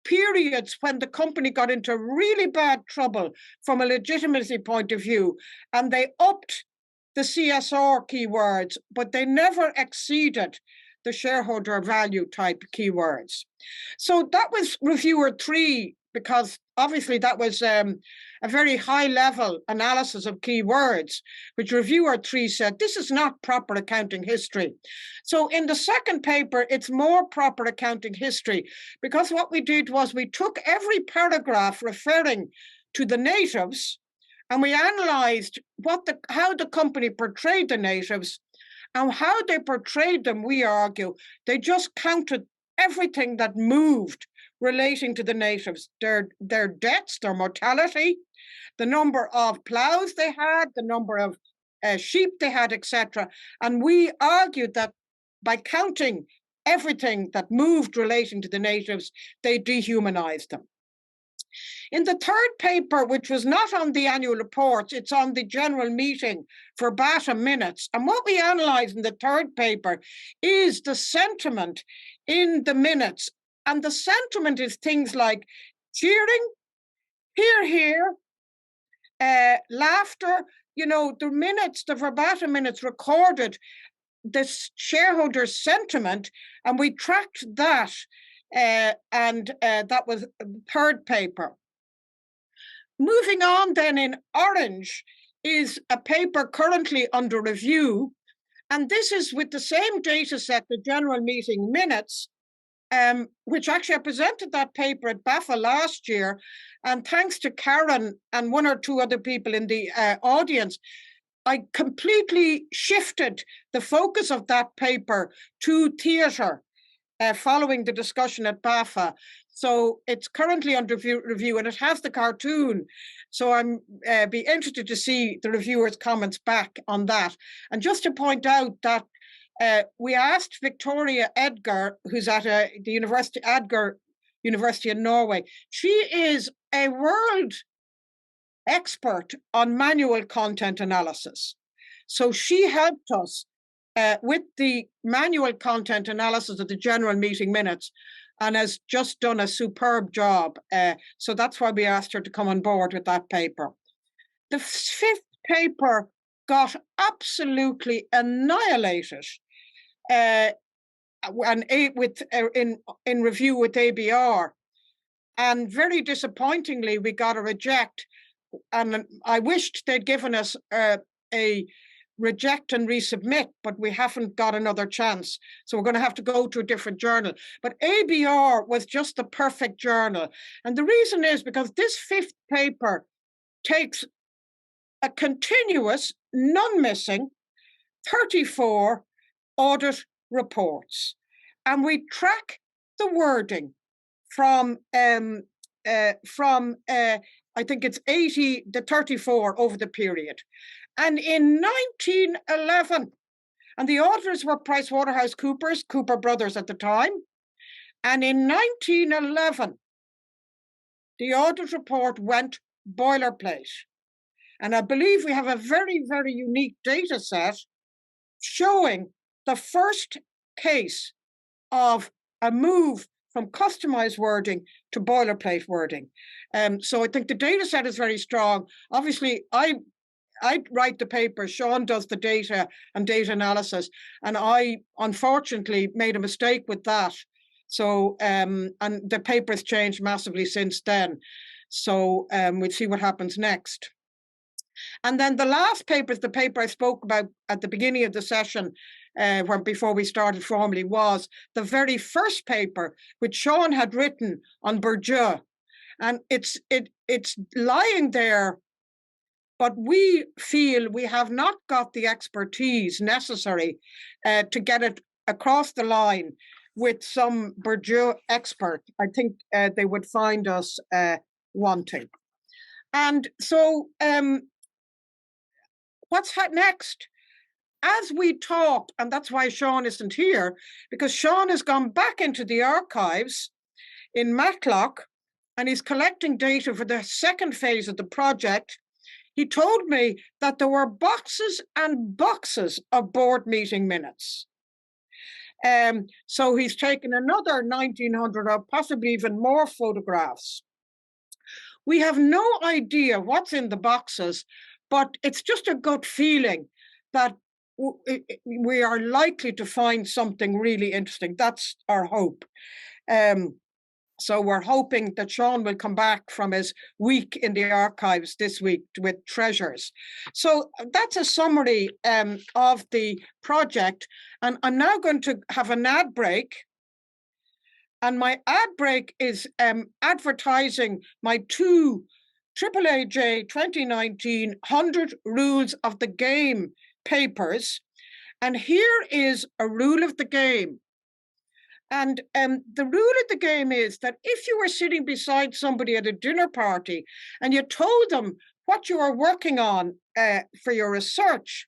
[SPEAKER 5] periods when the company got into really bad trouble from a legitimacy point of view, and they upped the CSR keywords, but they never exceeded the shareholder value type keywords. So that was reviewer 3, because obviously that was a very high level analysis of keywords, which reviewer 3 said, this is not proper accounting history. So in the second paper, it's more proper accounting history, because what we did was we took every paragraph referring to the natives, and we analyzed how the company portrayed the natives, and how they portrayed them, we argue, they just counted everything that moved relating to the natives, their deaths, their mortality, the number of plows they had, the number of sheep they had, etc. And we argued that by counting everything that moved relating to the natives, they dehumanized them. In the third paper, which was not on the annual reports, it's on the general meeting for verbatim minutes. And what we analyze in the third paper is the sentiment in the minutes. And the sentiment is things like cheering, hear, hear, laughter. The minutes, the verbatim minutes recorded this shareholder's sentiment, and we tracked that. And that was the third paper. Moving on then, in orange is a paper currently under review, and this is with the same data set, the general meeting minutes, which actually I presented that paper at BAFA last year, and thanks to Karen and one or two other people in the audience, I completely shifted the focus of that paper to theatre following the discussion at BAFA. So it's currently under review and it has the cartoon. So I'm be interested to see the reviewers' comments back on that. And just to point out that we asked Victoria Edgar, who's at the University in Norway. She is a world expert on manual content analysis. So she helped us with the manual content analysis of the general meeting minutes and has just done a superb job. So that's why we asked her to come on board with that paper. The fifth paper got absolutely annihilated in review with ABR. And very disappointingly, we got a reject. And I wished they'd given us a reject and resubmit, but we haven't got another chance. So we're going to have to go to a different journal. But ABR was just the perfect journal. And the reason is because this fifth paper takes a continuous, non-missing 34 audit reports. And we track the wording from I think it's 80 to 34 over the period. And in 1911, and the auditors were PricewaterhouseCoopers, Cooper Brothers at the time. And in 1911, the audit report went boilerplate. And I believe we have a very, very unique data set showing the first case of a move from customized wording to boilerplate wording. So I think the data set is very strong. Obviously, I write the paper, Sean does the data and data analysis, and I unfortunately made a mistake with that. So, and the paper's changed massively since then. So we'll see what happens next. And then the last paper is the paper I spoke about at the beginning of the session, before we started formally, was the very first paper which Sean had written on Bourdieu. And it's lying there, but we feel we have not got the expertise necessary to get it across the line with some Bourdieu expert. I think they would find us wanting. And so what's next? As we talk, and that's why Sean isn't here, because Sean has gone back into the archives in Matlock and he's collecting data for the second phase of the project. He told me that there were boxes and boxes of board meeting minutes. So he's taken another 1,900 or possibly even more photographs. We have no idea what's in the boxes, but it's just a gut feeling that we are likely to find something really interesting. That's our hope. So we're hoping that Sean will come back from his week in the archives this week with treasures. So that's a summary of the project. And I'm now going to have an ad break. And my ad break is advertising my two AAAJ 2019 100 Rules of the Game papers. And here is a rule of the game. And the rule of the game is that if you were sitting beside somebody at a dinner party and you told them what you are working on for your research,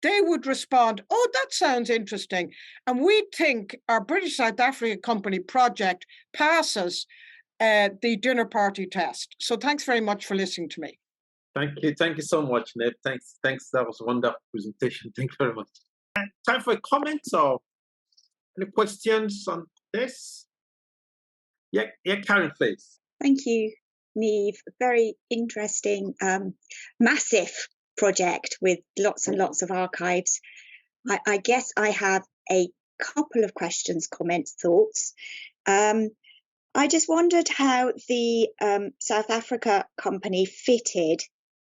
[SPEAKER 5] they would respond, oh, that sounds interesting. And we think our British South Africa Company project passes the dinner party test. So thanks very much for listening to me.
[SPEAKER 2] Thank you so much, Ned. Thanks. That was a wonderful presentation. Thank you very much. Time for a comment or any questions on this? Yeah, Karen, please.
[SPEAKER 4] Thank you, Neve. Very interesting, massive project with lots and lots of archives. I guess I have a couple of questions, comments, thoughts. I just wondered how the South Africa company fitted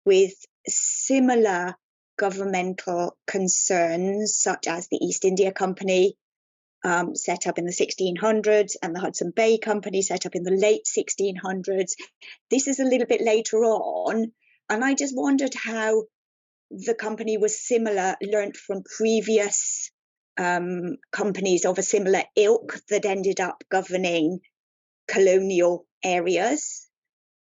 [SPEAKER 4] with similar governmental concerns, such as the East India Company set up in the 1600s, and the Hudson Bay Company set up in the late 1600s. This is a little bit later on, and I just wondered how the company was similar, learnt from previous companies of a similar ilk that ended up governing colonial areas.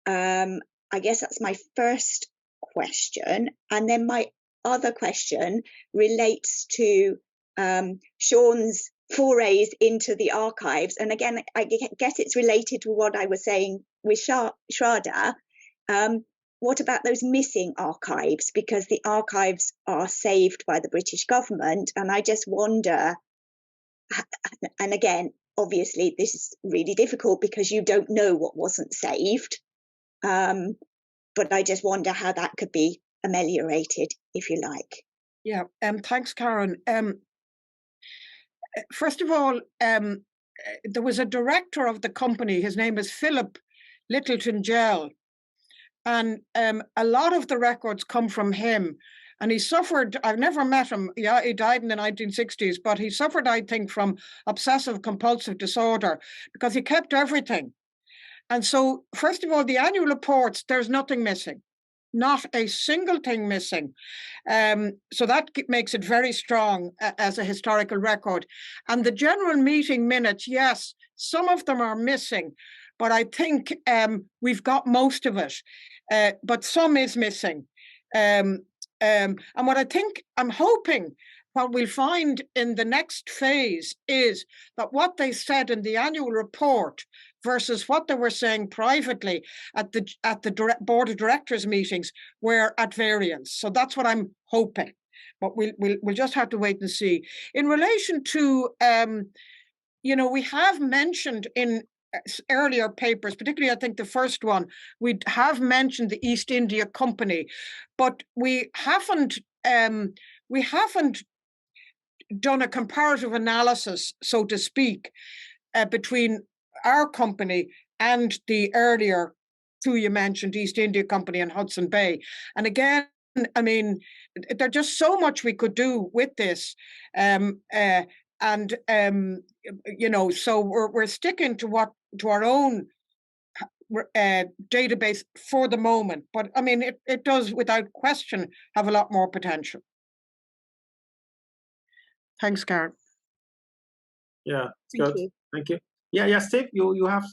[SPEAKER 4] I guess that's my first question. And then my other question relates to Sean's forays into the archives. And again, I guess it's related to what I was saying with Shraddha. What about those missing archives? Because the archives are saved by the British government. And I just wonder, and again, obviously this is really difficult because you don't know what wasn't saved. But I just wonder how that could be ameliorated, if you like.
[SPEAKER 5] Yeah, thanks, Karen. First of all, there was a director of the company. His name is Philip Littleton-Gell. And a lot of the records come from him. And he suffered, I've never met him, yeah, he died in the 1960s, but he suffered, I think, from obsessive compulsive disorder because he kept everything. And so, first of all, the annual reports, there's nothing missing, not a single thing missing. So that makes it very strong as a historical record. And the general meeting minutes, yes, some of them are missing, but I think we've got most of it. But some is missing. And what I think, I'm hoping, what we'll find in the next phase is that what they said in the annual report versus what they were saying privately at the board of directors meetings were at variance. So that's what I'm hoping. But we'll just have to wait and see. In relation to, we have mentioned in earlier papers, particularly I think the first one, we have mentioned the East India Company, but we haven't done a comparative analysis, so to speak, between our company and the earlier two you mentioned, East India Company and Hudson Bay. And again, I mean, there's just so much we could do with this. So we're sticking to our own database for the moment. But I mean, it does, without question, have a lot more potential. Thanks, Karen.
[SPEAKER 2] Yeah, good. Thank you. Yeah, Steve, you have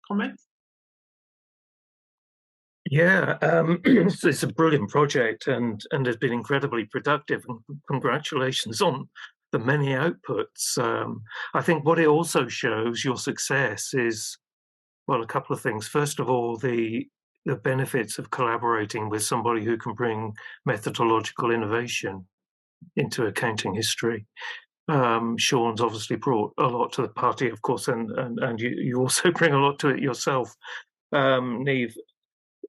[SPEAKER 2] comments?
[SPEAKER 1] Yeah, it's a brilliant project and has been incredibly productive. And congratulations on the many outputs. I think what it also shows, your success, is, well, a couple of things. First of all, the benefits of collaborating with somebody who can bring methodological innovation into accounting history. Sean's obviously brought a lot to the party, of course, and you also bring a lot to it yourself, Niamh.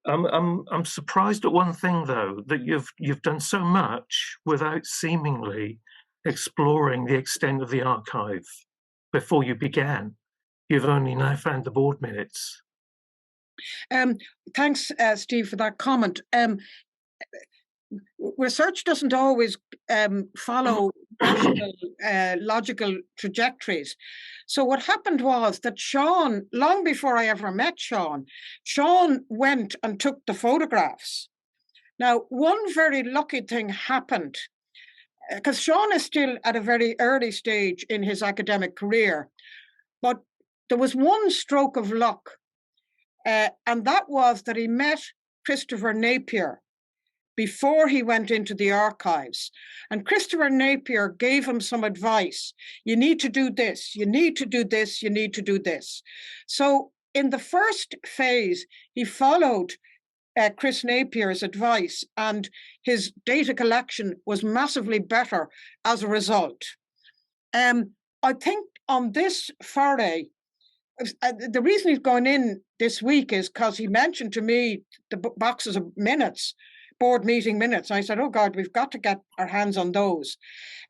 [SPEAKER 1] I'm surprised at one thing, though, that you've done so much without seemingly exploring the extent of the archive before you began. You've only now found the board minutes.
[SPEAKER 5] Thanks, Steve, for that comment. Research doesn't always follow rational, logical trajectories. So what happened was that Sean, long before I ever met Sean went and took the photographs. Now, one very lucky thing happened, because Sean is still at a very early stage in his academic career, but there was one stroke of luck, and that was that he met Christopher Napier before he went into the archives. And Christopher Napier gave him some advice. You need to do this, you need to do this, you need to do this. So in the first phase, he followed Chris Napier's advice, and his data collection was massively better as a result. I think on this foray, the reason he's going in this week is because he mentioned to me the boxes of minutes, board meeting minutes. I said, oh God, we've got to get our hands on those.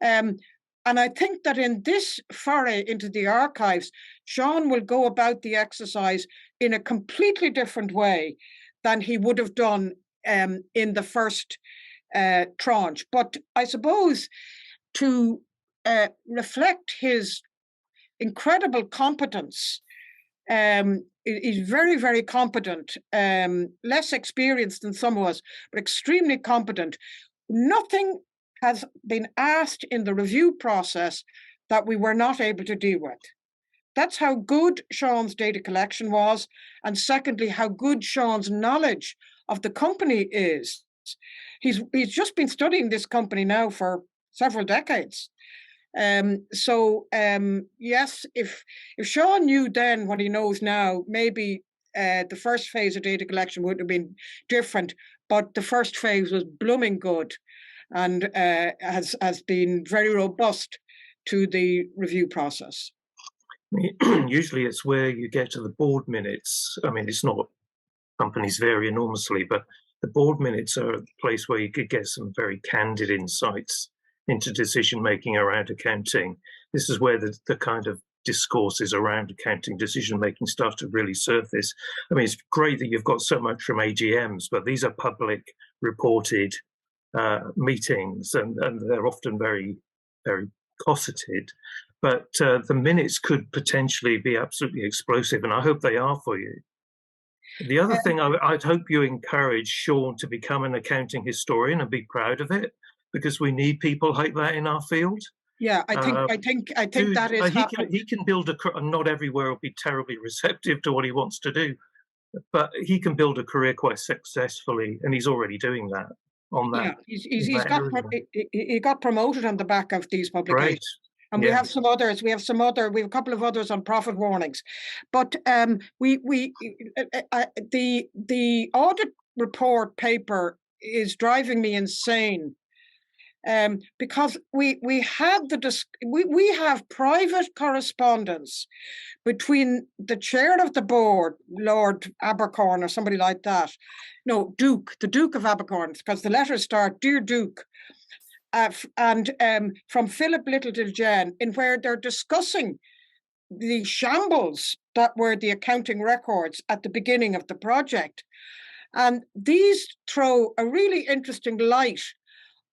[SPEAKER 5] And I think that in this foray into the archives, Sean will go about the exercise in a completely different way than he would have done in the first tranche. But I suppose to reflect his incredible competence. He's very, very competent, less experienced than some of us, but extremely competent. Nothing has been asked in the review process that we were not able to deal with. That's how good Sean's data collection was. And secondly, how good Sean's knowledge of the company is. He's just been studying this company now for several decades. Yes, if Sean knew then what he knows now, maybe the first phase of data collection would have been different, but the first phase was blooming good and has been very robust to the review process.
[SPEAKER 1] Usually it's where you get to the board minutes. I mean, it's not, companies vary enormously, but the board minutes are a place where you could get some very candid insights into decision making around accounting. This is where the kind of discourses around accounting decision making start to really surface. I mean, it's great that you've got so much from AGMs, but these are public reported meetings, and they're often very, very cosseted. But the minutes could potentially be absolutely explosive, and I hope they are for you. The other thing, I'd hope you encourage Sean to become an accounting historian and be proud of it, because we need people like that in our field.
[SPEAKER 5] Yeah, I think that is
[SPEAKER 1] he can build not everywhere will be terribly receptive to what he wants to do, but he can build a career quite successfully, and he's already doing that on that.
[SPEAKER 5] Yeah, he got promoted on the back of these publications.
[SPEAKER 1] Right.
[SPEAKER 5] And we have some others. We have a couple of others on profit warnings, but the audit report paper is driving me insane, because we have private correspondence between the chair of the board, Lord Abercorn or somebody like that. No, Duke, the Duke of Abercorn, because the letters start, "Dear Duke." And from Philip Little to Jen, in where they're discussing the shambles that were the accounting records at the beginning of the project. And these throw a really interesting light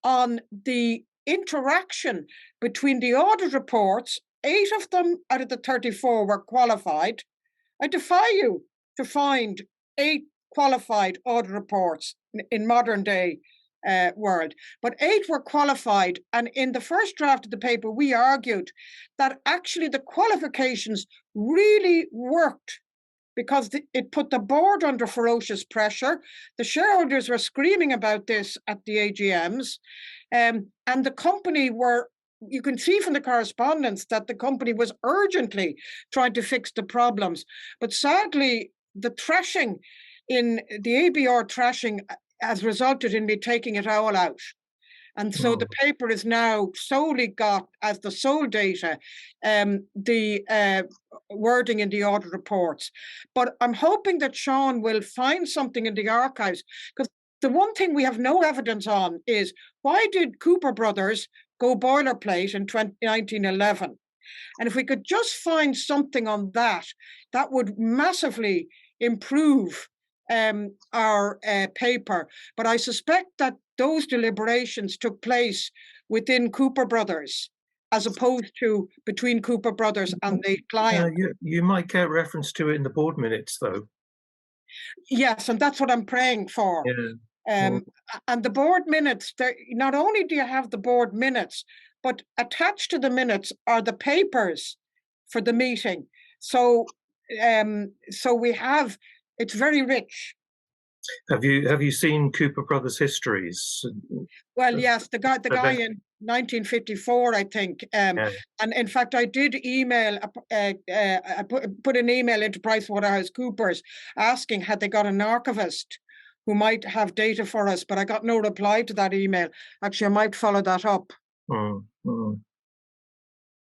[SPEAKER 5] on the interaction between the audit reports. 8 of them out of the 34 were qualified. I defy you to find 8 qualified audit reports in modern day world, but 8 were qualified. And in the first draft of the paper, we argued that actually the qualifications really worked, because it put the board under ferocious pressure. The shareholders were screaming about this at the AGMs, and the company you can see from the correspondence that the company was urgently trying to fix the problems. But sadly, the trashing in the ABR trashing has resulted in me taking it all out. And so the paper is now solely got as the sole data, the wording in the audit reports. But I'm hoping that Sean will find something in the archives, because the one thing we have no evidence on is, why did Cooper Brothers go boilerplate in 1911? And if we could just find something on that, that would massively improve our paper. But I suspect that those deliberations took place within Cooper Brothers, as opposed to between Cooper Brothers and the client.
[SPEAKER 1] You might get reference to it in the board minutes, though.
[SPEAKER 5] Yes, and that's what I'm praying for.
[SPEAKER 1] Yeah.
[SPEAKER 5] And the board minutes, not only do you have the board minutes, but attached to the minutes are the papers for the meeting. So we have, it's very rich. Have you seen Cooper Brothers histories? Well, yes, the guy in 1954, I think. And in fact, I did email, I put an email into PricewaterhouseCoopers asking had they got an archivist who might have data for us, but I got no reply to that email. Actually, I might follow that up.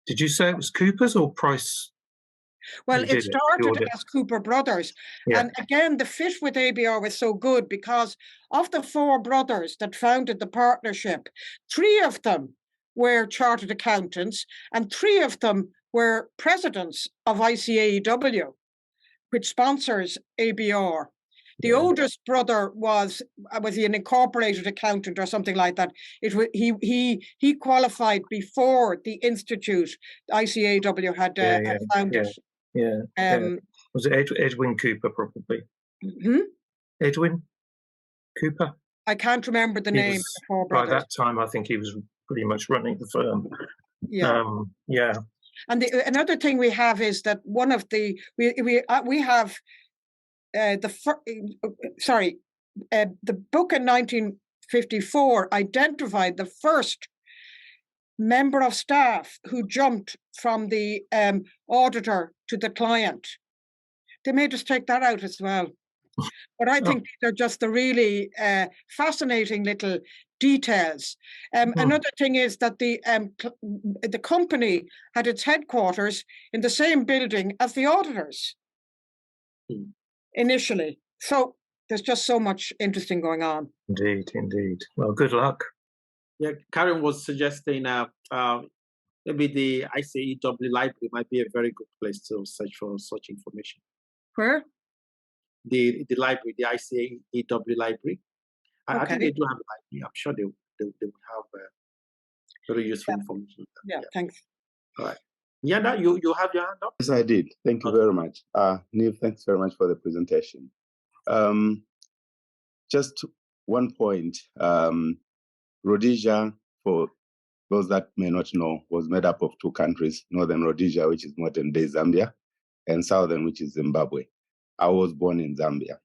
[SPEAKER 5] Did you say it was Cooper's or Price? Well, it started as Cooper Brothers. Yeah. And again, the fit with ABR was so good because of the 4 brothers that founded the partnership, 3 of them were chartered accountants and 3 of them were presidents of ICAEW, which sponsors ABR. The oldest brother was he an incorporated accountant or something like that? He qualified before the institute, the ICAW had founded.
[SPEAKER 1] Was it Edwin Cooper, probably? Edwin Cooper?
[SPEAKER 5] I can't remember the name of the four brothers.
[SPEAKER 1] By that time, I think he was pretty much running the firm. And
[SPEAKER 5] another thing we have is that one of the we have the book in 1954 identified the first member of staff who jumped from the auditor to the client. They made us take that out as well. But I think they're just the really fascinating little details. Another thing is that the company had its headquarters in the same building as the auditors initially. So there's just so much interesting going on.
[SPEAKER 1] Indeed. Well, good luck.
[SPEAKER 2] Yeah, Karen was suggesting maybe the ICAEW library might be a very good place to search for such information.
[SPEAKER 5] Where?
[SPEAKER 2] The library, the ICAEW library. I think they do have a library. I'm sure they would have very useful information.
[SPEAKER 5] Yeah, thanks.
[SPEAKER 2] All right. Yeah, you have your hand up?
[SPEAKER 7] Yes, I did. Thank you very much. Neil, thanks very much for the presentation. Just one point. Rhodesia, for those that may not know, was made up of two countries, Northern Rhodesia, which is modern-day Zambia, and Southern, which is Zimbabwe. I was born in Zambia.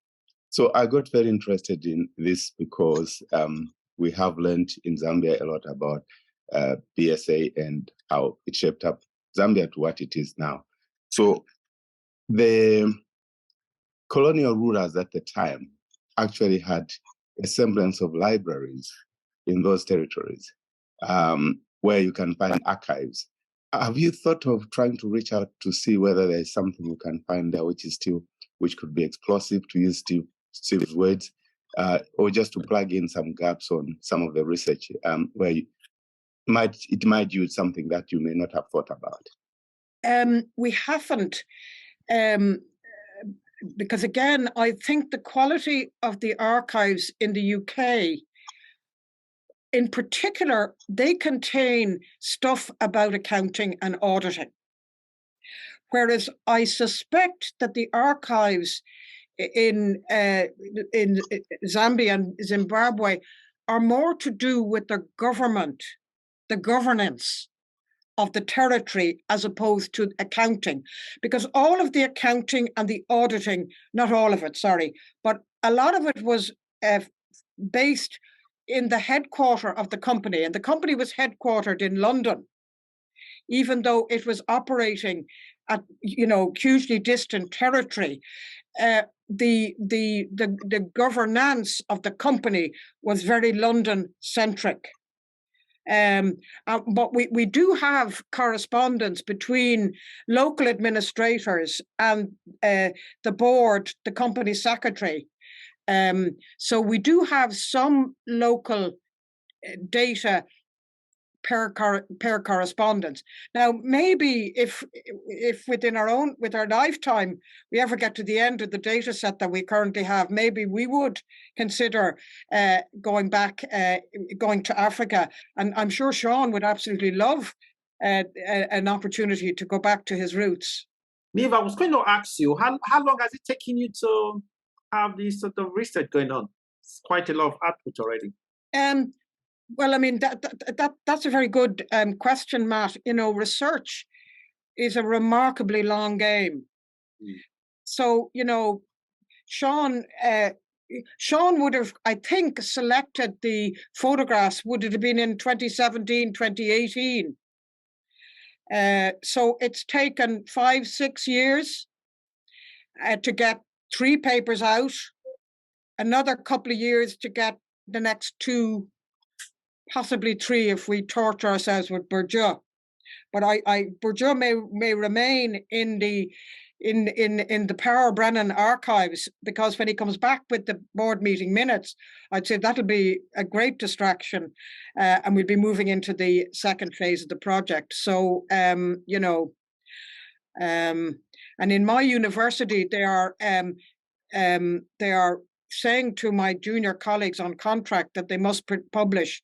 [SPEAKER 7] So I got very interested in this because we have learned in Zambia a lot about BSA and how it shaped up Zambia to what it is now. So the colonial rulers at the time actually had a semblance of libraries in those territories where you can find archives. Have you thought of trying to reach out to see whether there's something you can find there which could be explosive, to use Steve's words, or just to plug in some gaps on some of the research where it might use something that you may not have thought about?
[SPEAKER 5] We haven't, because again, I think the quality of the archives in the UK, in particular, they contain stuff about accounting and auditing. Whereas I suspect that the archives in Zambia and Zimbabwe are more to do with the government, the governance of the territory, as opposed to accounting. Because all of the accounting and the auditing, not all of it, sorry, but a lot of it was based in the headquarter of the company. And the company was headquartered in London, even though it was operating at hugely distant territory. The governance of the company was very London centric. But we do have correspondence between local administrators and the board, the company secretary. So we do have some local data per correspondence. Now, maybe if with our lifetime, we ever get to the end of the data set that we currently have, maybe we would consider going to Africa. And I'm sure Sean would absolutely love an opportunity to go back to his roots.
[SPEAKER 2] Niamh, I was going to ask you, how long has it taken you to have this sort of research going on? It's quite a lot of output already.
[SPEAKER 5] Well, I mean, that's a very good question, Matt. Research is a remarkably long game. So, Sean would have, I think, selected the photographs, would it have been in 2017, 2018? So it's taken 5-6 years to get 3 papers out, another couple of years to get the next 2, possibly 3 if we torture ourselves with Bourdieu. But Bourdieu may remain in the Power Brennan archives, because when he comes back with the board meeting minutes, I'd say that'll be a great distraction, and we'll be moving into the second phase of the project. So, and in my university, there are they are saying to my junior colleagues on contract that they must publish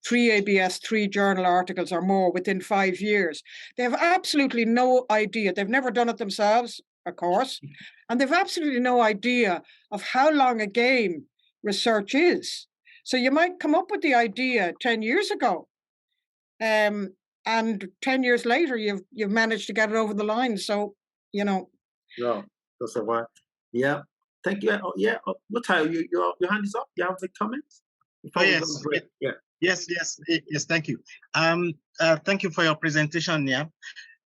[SPEAKER 5] 3 ABS, 3 journal articles or more within 5 years. They have absolutely no idea. They've never done it themselves, of course, and they've absolutely no idea of how long a game research is. So you might come up with the idea 10 years ago, and 10 years later, you've managed to get it over the line. So, you know.
[SPEAKER 2] No, that's a while. Yeah. Thank you. Yeah. Mutayo, your hand is up. You have the comments?
[SPEAKER 8] Yes.
[SPEAKER 2] Yeah.
[SPEAKER 8] Yes. Thank you. Thank you for your presentation. Yeah.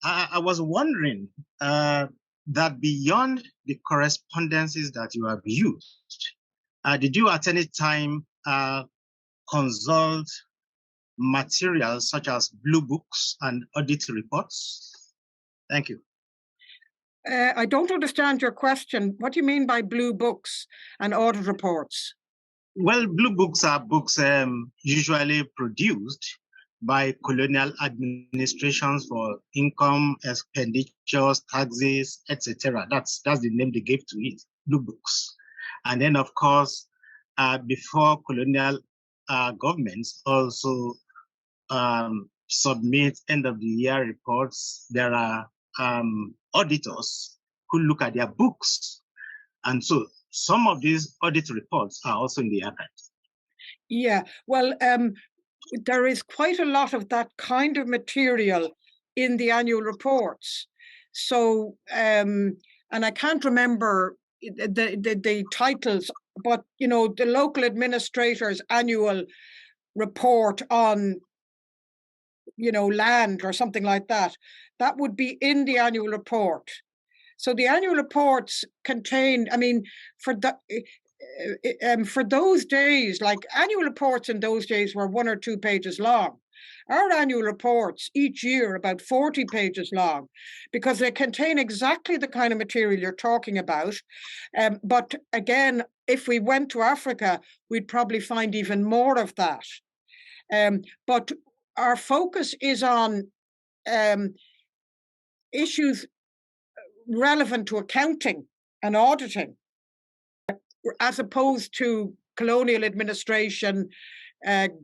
[SPEAKER 8] I was wondering that beyond the correspondences that you have used, did you at any time consult materials such as blue books and audit reports? Thank you.
[SPEAKER 5] I don't understand your question. What do you mean by blue books and audit reports?
[SPEAKER 8] Well, blue books are books usually produced by colonial administrations for income, expenditures, taxes, etc. That's the name they gave to it, blue books. And then, of course, before colonial governments also submit end of the year reports, there are auditors who look at their books. And so some of these audit reports are also in the archives.
[SPEAKER 5] Yeah, well, there is quite a lot of that kind of material in the annual reports. So, and I can't remember the titles, but, you know, the local administrator's annual report on, you know, land or something like that, that would be in the annual report. So the annual reports contain, I mean, for those days, like annual reports in those days were 1 or 2 pages long. Our annual reports each year about 40 pages long, because they contain exactly the kind of material you're talking about. But again, if we went to Africa, we'd probably find even more of that. But our focus is on issues relevant to accounting and auditing, as opposed to colonial administration,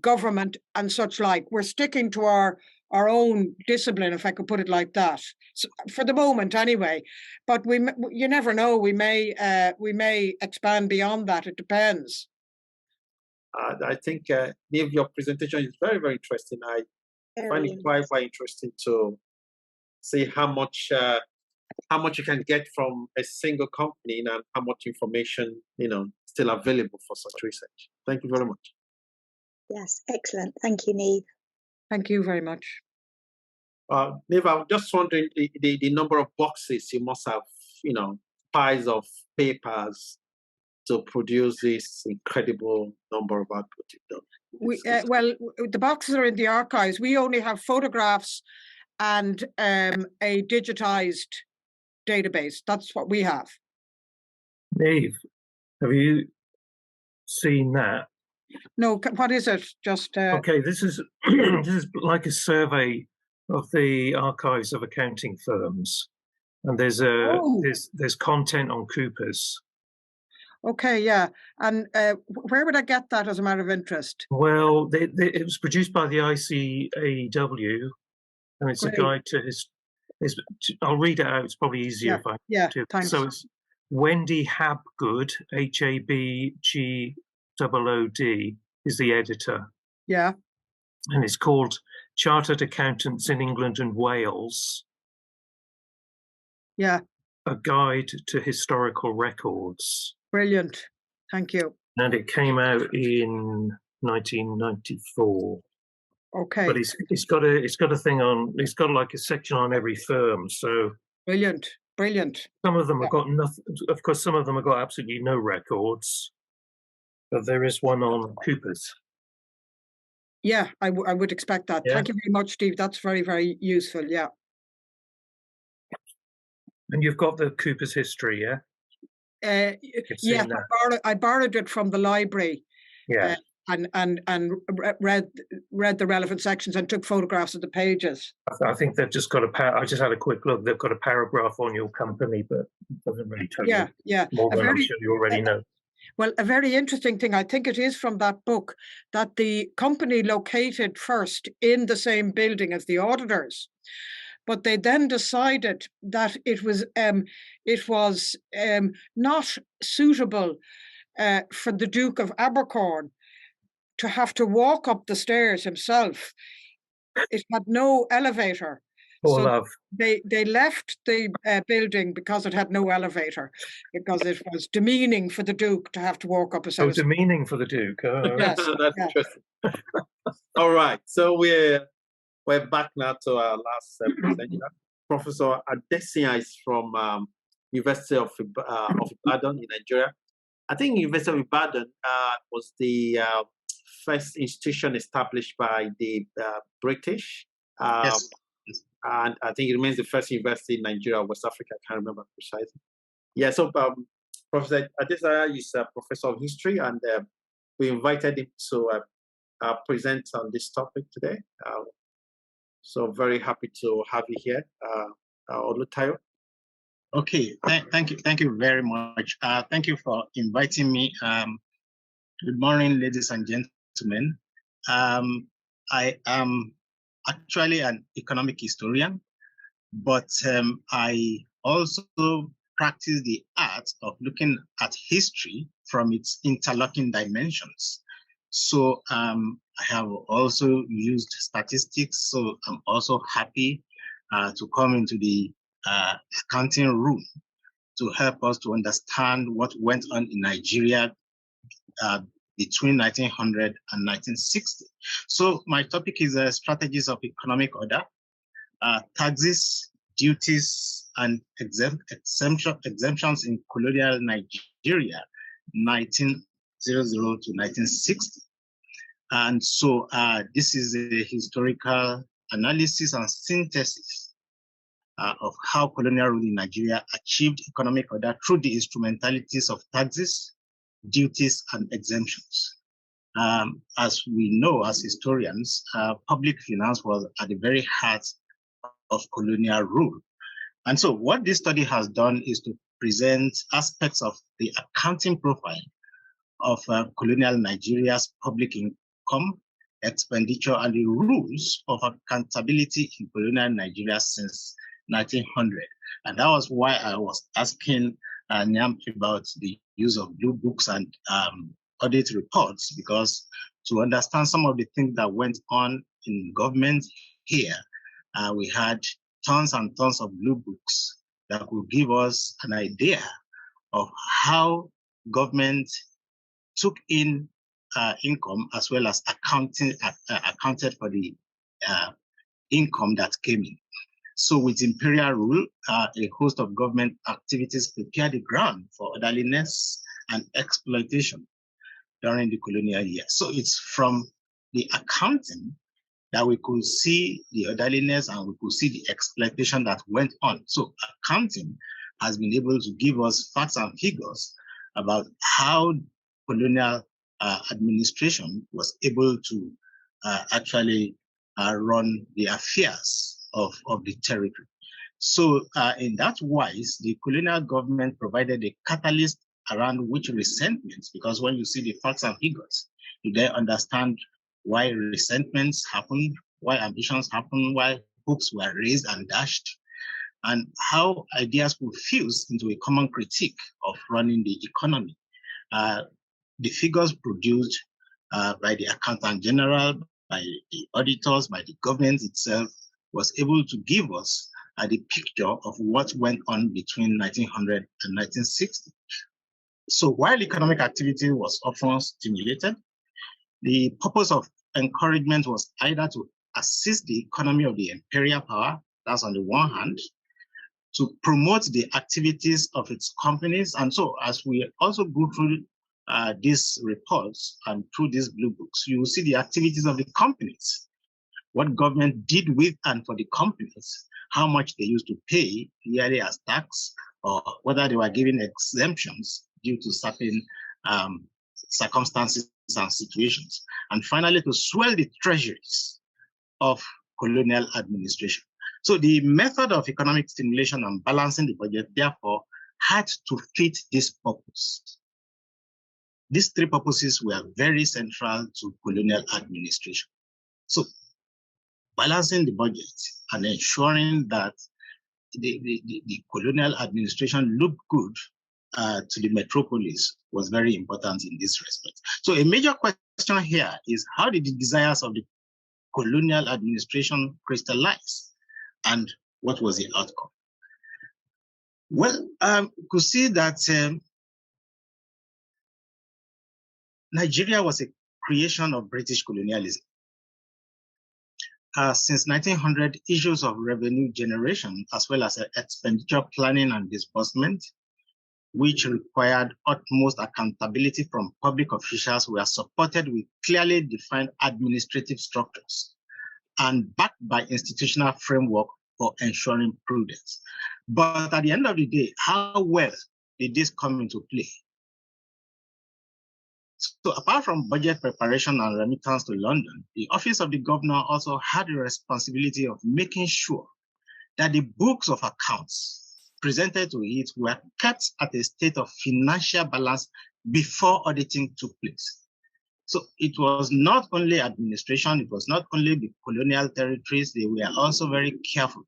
[SPEAKER 5] government, and such like. We're sticking to our own discipline, if I could put it like that, so, for the moment, anyway. But you never know. We may expand beyond that. It depends.
[SPEAKER 2] I think Dave, your presentation is very, very interesting. I find it quite interesting to see how much you can get from a single company and how much information, you know, still available for such research. Thank you very much.
[SPEAKER 4] Yes, excellent. Thank you, Neve.
[SPEAKER 5] Thank you very much.
[SPEAKER 2] Neve, I'm just wondering the number of boxes you must have, you know, piles of papers to produce this incredible number of output you've done.
[SPEAKER 5] Well, the boxes are in the archives. We only have photographs and a digitized database. That's what we have.
[SPEAKER 1] Neve, have you seen that?
[SPEAKER 5] No, what is it? Just
[SPEAKER 1] okay, this is this is like a survey of the archives of accounting firms, and there's there's content on Coopers.
[SPEAKER 5] Okay, yeah, and where would I get that as a matter of interest?
[SPEAKER 1] Well, it was produced by the ICAW, and it's a guide to I'll read it out. It's probably easier if I do.
[SPEAKER 5] Thanks.
[SPEAKER 1] So it's Wendy Habgood, HABGOOD, is the editor.
[SPEAKER 5] Yeah.
[SPEAKER 1] And it's called Chartered Accountants in England and Wales.
[SPEAKER 5] Yeah.
[SPEAKER 1] A Guide to Historical Records.
[SPEAKER 5] Brilliant. Thank you.
[SPEAKER 1] And it came out in 1994.
[SPEAKER 5] Okay.
[SPEAKER 1] But it's got a thing on. It's got like a section on every firm. So
[SPEAKER 5] brilliant.
[SPEAKER 1] Some of them have got nothing. Of course, some of them have got absolutely no records. But there is one on Coopers.
[SPEAKER 5] Yeah, I would expect that. Yeah. Thank you very much, Steve. That's very, very useful. Yeah.
[SPEAKER 1] And you've got the Coopers history, yeah?
[SPEAKER 5] Yeah, I borrowed it from the library.
[SPEAKER 1] Yeah.
[SPEAKER 5] and read the relevant sections and took photographs of the pages.
[SPEAKER 1] I think they've just got I just had a quick look. They've got a paragraph on your company, but it doesn't really tell you more than I'm sure you already know.
[SPEAKER 5] Well, a very interesting thing, I think it is from that book, that the company located first in the same building as the auditors, but they then decided that it was not suitable for the Duke of Abercorn to have to walk up the stairs himself. It had no elevator.
[SPEAKER 1] Poor love.
[SPEAKER 5] They left the building because it had no elevator, because it was demeaning for the Duke to have to walk up a set of stairs.
[SPEAKER 1] Demeaning for the Duke.
[SPEAKER 5] Yes,
[SPEAKER 2] that's interesting. All right, so we're back now to our last presenter. Professor Adesina is from University of Ibadan in Nigeria. I think University of Ibadan was the first institution established by the British.
[SPEAKER 8] Yes.
[SPEAKER 2] And I think it remains the first university in Nigeria, West Africa. I can't remember precisely. Yeah, so Professor Adesina is a professor of history, and we invited him to present on this topic today. So very happy to have you here, Olutayo.
[SPEAKER 8] Okay, thank you very much. Thank you for inviting me. Good morning, ladies and gentlemen. I am actually an economic historian, but I also practice the art of looking at history from its interlocking dimensions. So I have also used statistics, so I'm also happy to come into the accounting room to help us to understand what went on in Nigeria between 1900 and 1960. So my topic is strategies of economic order, taxes, duties, and exemptions in colonial Nigeria, 1900 to 1960. And so this is a historical analysis and synthesis of how colonial rule in Nigeria achieved economic order through the instrumentalities of taxes, duties, and exemptions. As we know as historians, public finance was at the very heart of colonial rule. And so what this study has done is to present aspects of the accounting profile of colonial Nigeria's public income, expenditure, and the rules of accountability in colonial Nigeria since 1900. And that was why I was asking Nyam about the use of blue books and audit reports, because to understand some of the things that went on in government here, we had tons and tons of blue books that could give us an idea of how government took in income as well as accounted for the income that came in. So with imperial rule, a host of government activities prepared the ground for orderliness and exploitation during the colonial years. So it's from the accounting that we could see the orderliness and we could see the exploitation that went on. So accounting has been able to give us facts and figures about how colonial administration was able to actually run the affairs of the territory. So in that wise, the colonial government provided a catalyst around which resentments, because when you see the facts and figures, you then understand why resentments happened, why ambitions happened, why hopes were raised and dashed, and how ideas could fuse into a common critique of running the economy. The figures produced by the Accountant General, by the auditors, by the government itself, was able to give us the picture of what went on between 1900 and 1960. So while economic activity was often stimulated, the purpose of encouragement was either to assist the economy of the imperial power, that's on the one hand, to promote the activities of its companies. And so as we also go through these reports and through these blue books, you will see the activities of the companies, what government did with and for the companies, how much they used to pay yearly as tax, or whether they were given exemptions due to certain circumstances and situations, and finally to swell the treasuries of colonial administration. So the method of economic stimulation and balancing the budget, therefore, had to fit this purpose. These three purposes were very central to colonial administration. So balancing the budget and ensuring that the colonial administration looked good to the metropolis was very important in this respect. So a major question here is, how did the desires of the colonial administration crystallize, and what was the outcome? Well, you could see that Nigeria was a creation of British colonialism. Since 1900, issues of revenue generation as well as expenditure planning and disbursement, which required utmost accountability from public officials, were supported with clearly defined administrative structures and backed by institutional framework for ensuring prudence. But at the end of the day, how well did this come into play? So apart from budget preparation and remittance to London, the Office of the Governor also had the responsibility of making sure that the books of accounts presented to it were kept at a state of financial balance before auditing took place. So it was not only administration, it was not only the colonial territories, they were also very careful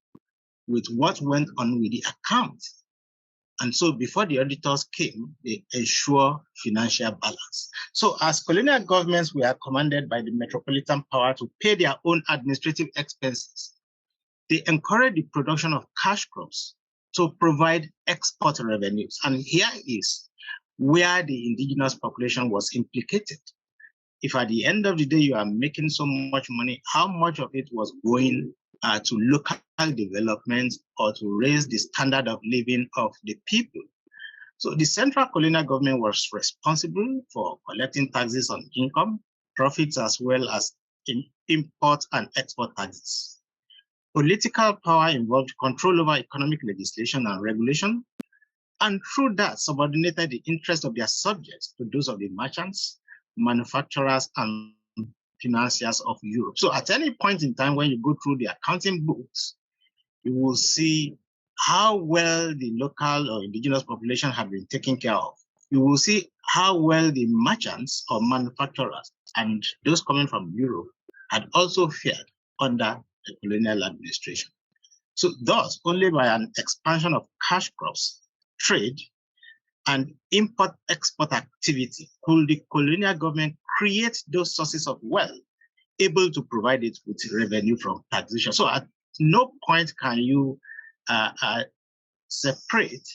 [SPEAKER 8] with what went on with the accounts. And so before the auditors came, they ensure financial balance. So as colonial governments were commanded by the metropolitan power to pay their own administrative expenses, they encouraged the production of cash crops to provide export revenues. And here is where the indigenous population was implicated. If at the end of the day you are making so much money, how much of it was going to local development or to raise the standard of living of the people? So the central colonial government was responsible for collecting taxes on income, profits, as well as import and export taxes. Political power involved control over economic legislation and regulation, and through that subordinated the interests of their subjects to those of the merchants, manufacturers, and financiers of Europe. So at any point in time when you go through the accounting books, you will see how well the local or indigenous population have been taken care of. You will see how well the merchants or manufacturers and those coming from Europe had also fared under the colonial administration. So thus, only by an expansion of cash crops, trade, and import-export activity could the colonial government create those sources of wealth able to provide it with revenue from taxation. So at no point can you separate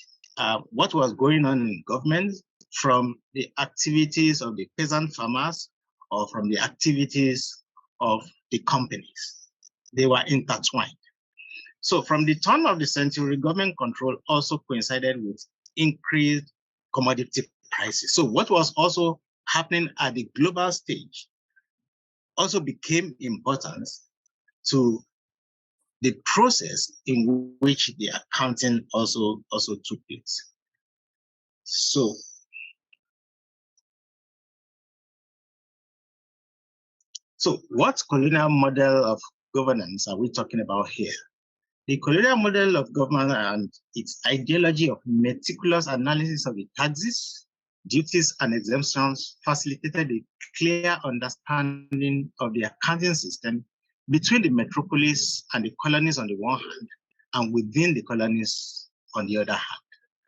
[SPEAKER 8] what was going on in government from the activities of the peasant farmers or from the activities of the companies. They were intertwined. So from the turn of the century, government control also coincided with increased commodity prices. So what was also happening at the global stage also became important to the process in which the accounting also took place. So what colonial model of governance are we talking about here? The colonial model of government and its ideology of meticulous analysis of the taxes, duties, and exemptions facilitated a clear understanding of the accounting system between the metropolis and the colonies on the one hand, and within the colonies on the other hand.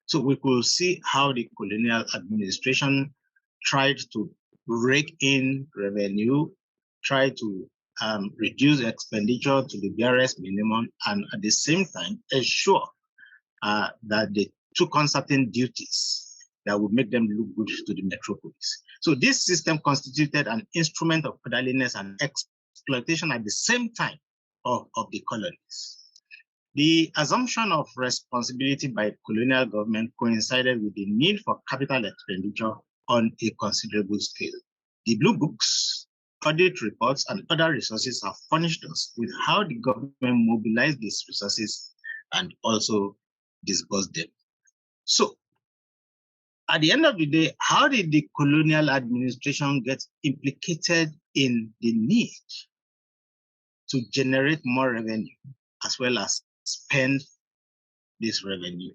[SPEAKER 8] So we could see how the colonial administration tried to rake in revenue, tried to reduce expenditure to the barest minimum, and at the same time ensure that they took on certain duties that would make them look good to the metropolis. So this system constituted an instrument of orderliness and exploitation at the same time of the colonies. The assumption of responsibility by colonial government coincided with the need for capital expenditure on a considerable scale. The Blue Books, audit reports, and other resources have furnished us with how the government mobilized these resources and also disbursed them. So at the end of the day, how did the colonial administration get implicated in the need to generate more revenue as well as spend this revenue?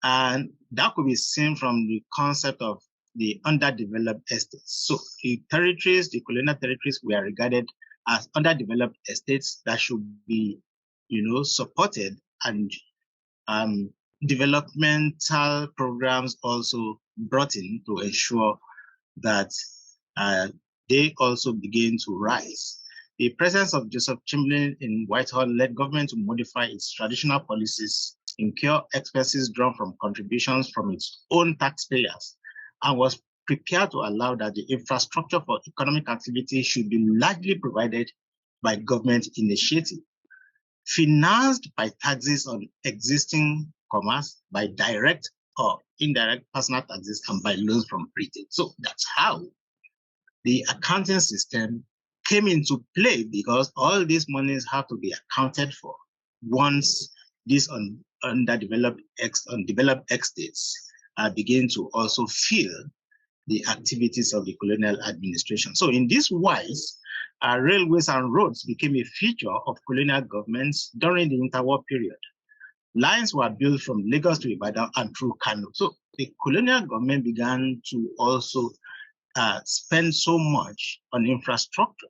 [SPEAKER 8] And that could be seen from the concept of the underdeveloped estates. So the territories, the colonial territories, were regarded as underdeveloped estates that should be, supported, and developmental programs also brought in to ensure that they also begin to rise. The presence of Joseph Chamberlain in Whitehall led government to modify its traditional policies, incur expenses drawn from contributions from its own taxpayers, and was prepared to allow that the infrastructure for economic activity should be largely provided by government initiative, financed by taxes on existing commerce, by direct or indirect personal taxes, and by loans from retail. So that's how the accounting system came into play, because all these monies have to be accounted for once these undeveloped estates begin to also fill the activities of the colonial administration. So in this wise, railways and roads became a feature of colonial governments during the interwar period. Lines were built from Lagos to Ibadan and through Kano. So the colonial government began to also spend so much on infrastructure.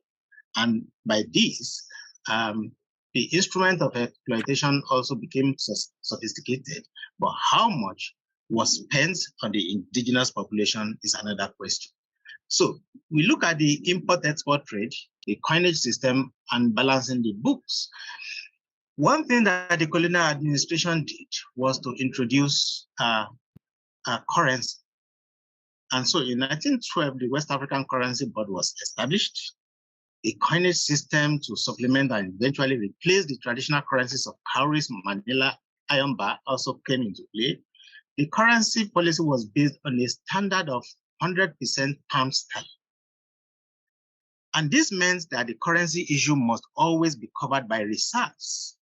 [SPEAKER 8] And by this, the instrument of exploitation also became sophisticated. But how much was spent on the indigenous population is another question. So we look at the import-export trade, the coinage system, and balancing the books. One thing that the colonial administration did was to introduce a currency. And so in 1912, the West African Currency Board was established. A coinage system to supplement and eventually replace the traditional currencies of cowries, Manila, iron bar also came into play. The currency policy was based on a standard of 100% pound sterling. And this meant that the currency issue must always be covered by reserves,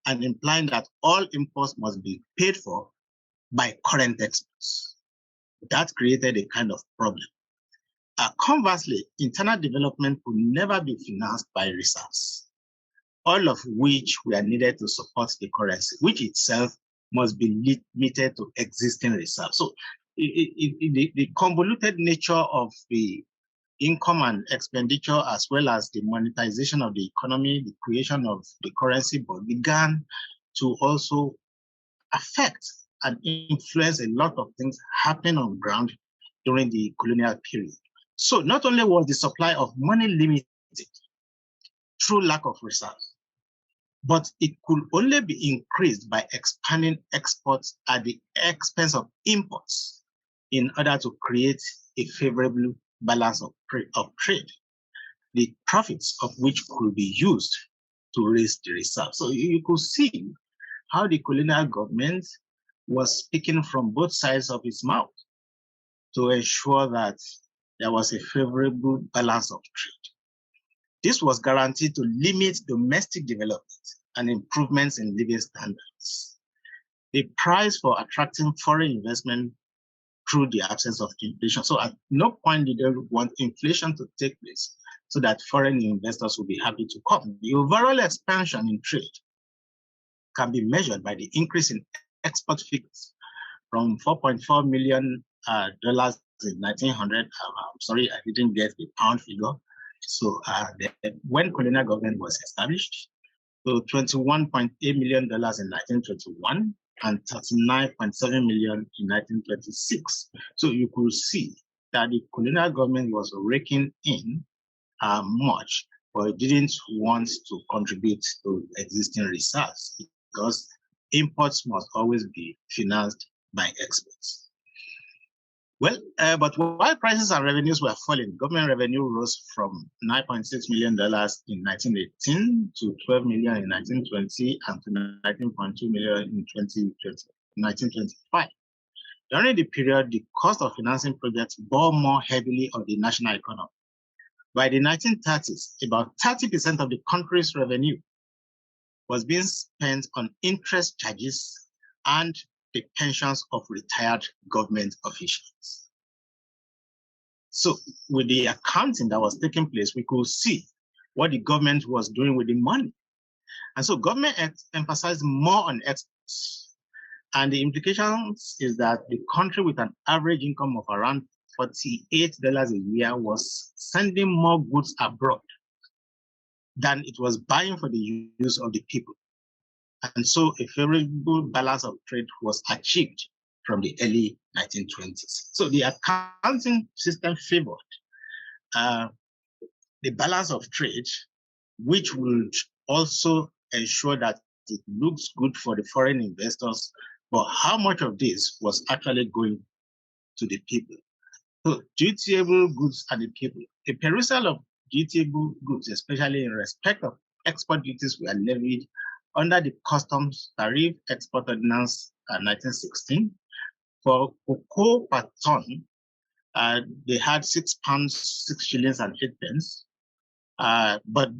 [SPEAKER 8] and implying that all imports must be paid for by current exports. That created a kind of problem. Conversely, internal development could never be financed by reserves, all of which were needed to support the currency, which itself must be limited to existing reserves. So the convoluted nature of the income and expenditure, as well as the monetization of the economy, the creation of the currency board, began to also affect and influence a lot of things happening on ground during the colonial period. So not only was the supply of money limited through lack of reserves, but it could only be increased by expanding exports at the expense of imports in order to create a favorable balance of trade, the profits of which could be used to raise the reserves. So you could see how the colonial government was speaking from both sides of its mouth to ensure that there was a favorable balance of trade. This was guaranteed to limit domestic development and improvements in living standards. The price for attracting foreign investment through the absence of inflation. So at no point did they want inflation to take place so that foreign investors will be happy to come. The overall expansion in trade can be measured by the increase in export figures from $4.4 million in 1900. I'm sorry, I didn't get the pound figure. So when colonial government was established, so $21.8 million in 1921 and $39.7 million in 1926. So you could see that the colonial government was raking in much, but it didn't want to contribute to existing reserves because imports must always be financed by exports. Well, but while prices and revenues were falling, government revenue rose from $9.6 million in 1918 to $12 million in 1920 and to $19.2 million in 1925. During the period, the cost of financing projects bore more heavily on the national economy. By the 1930s, about 30% of the country's revenue was being spent on interest charges and the pensions of retired government officials. So with the accounting that was taking place, we could see what the government was doing with the money. And so government emphasized more on exports. And the implications is that the country with an average income of around $48 a year was sending more goods abroad than it was buying for the use of the people. And so a favorable balance of trade was achieved from the early 1920s. So the accounting system favored the balance of trade, which would also ensure that it looks good for the foreign investors, but how much of this was actually going to the people? So dutiable goods and the people. The perusal of dutiable goods, especially in respect of export duties, were levied under the Customs Tariff Export Ordinance 1916. For cocoa per ton, they had £6, 6 shillings and 8 pence. But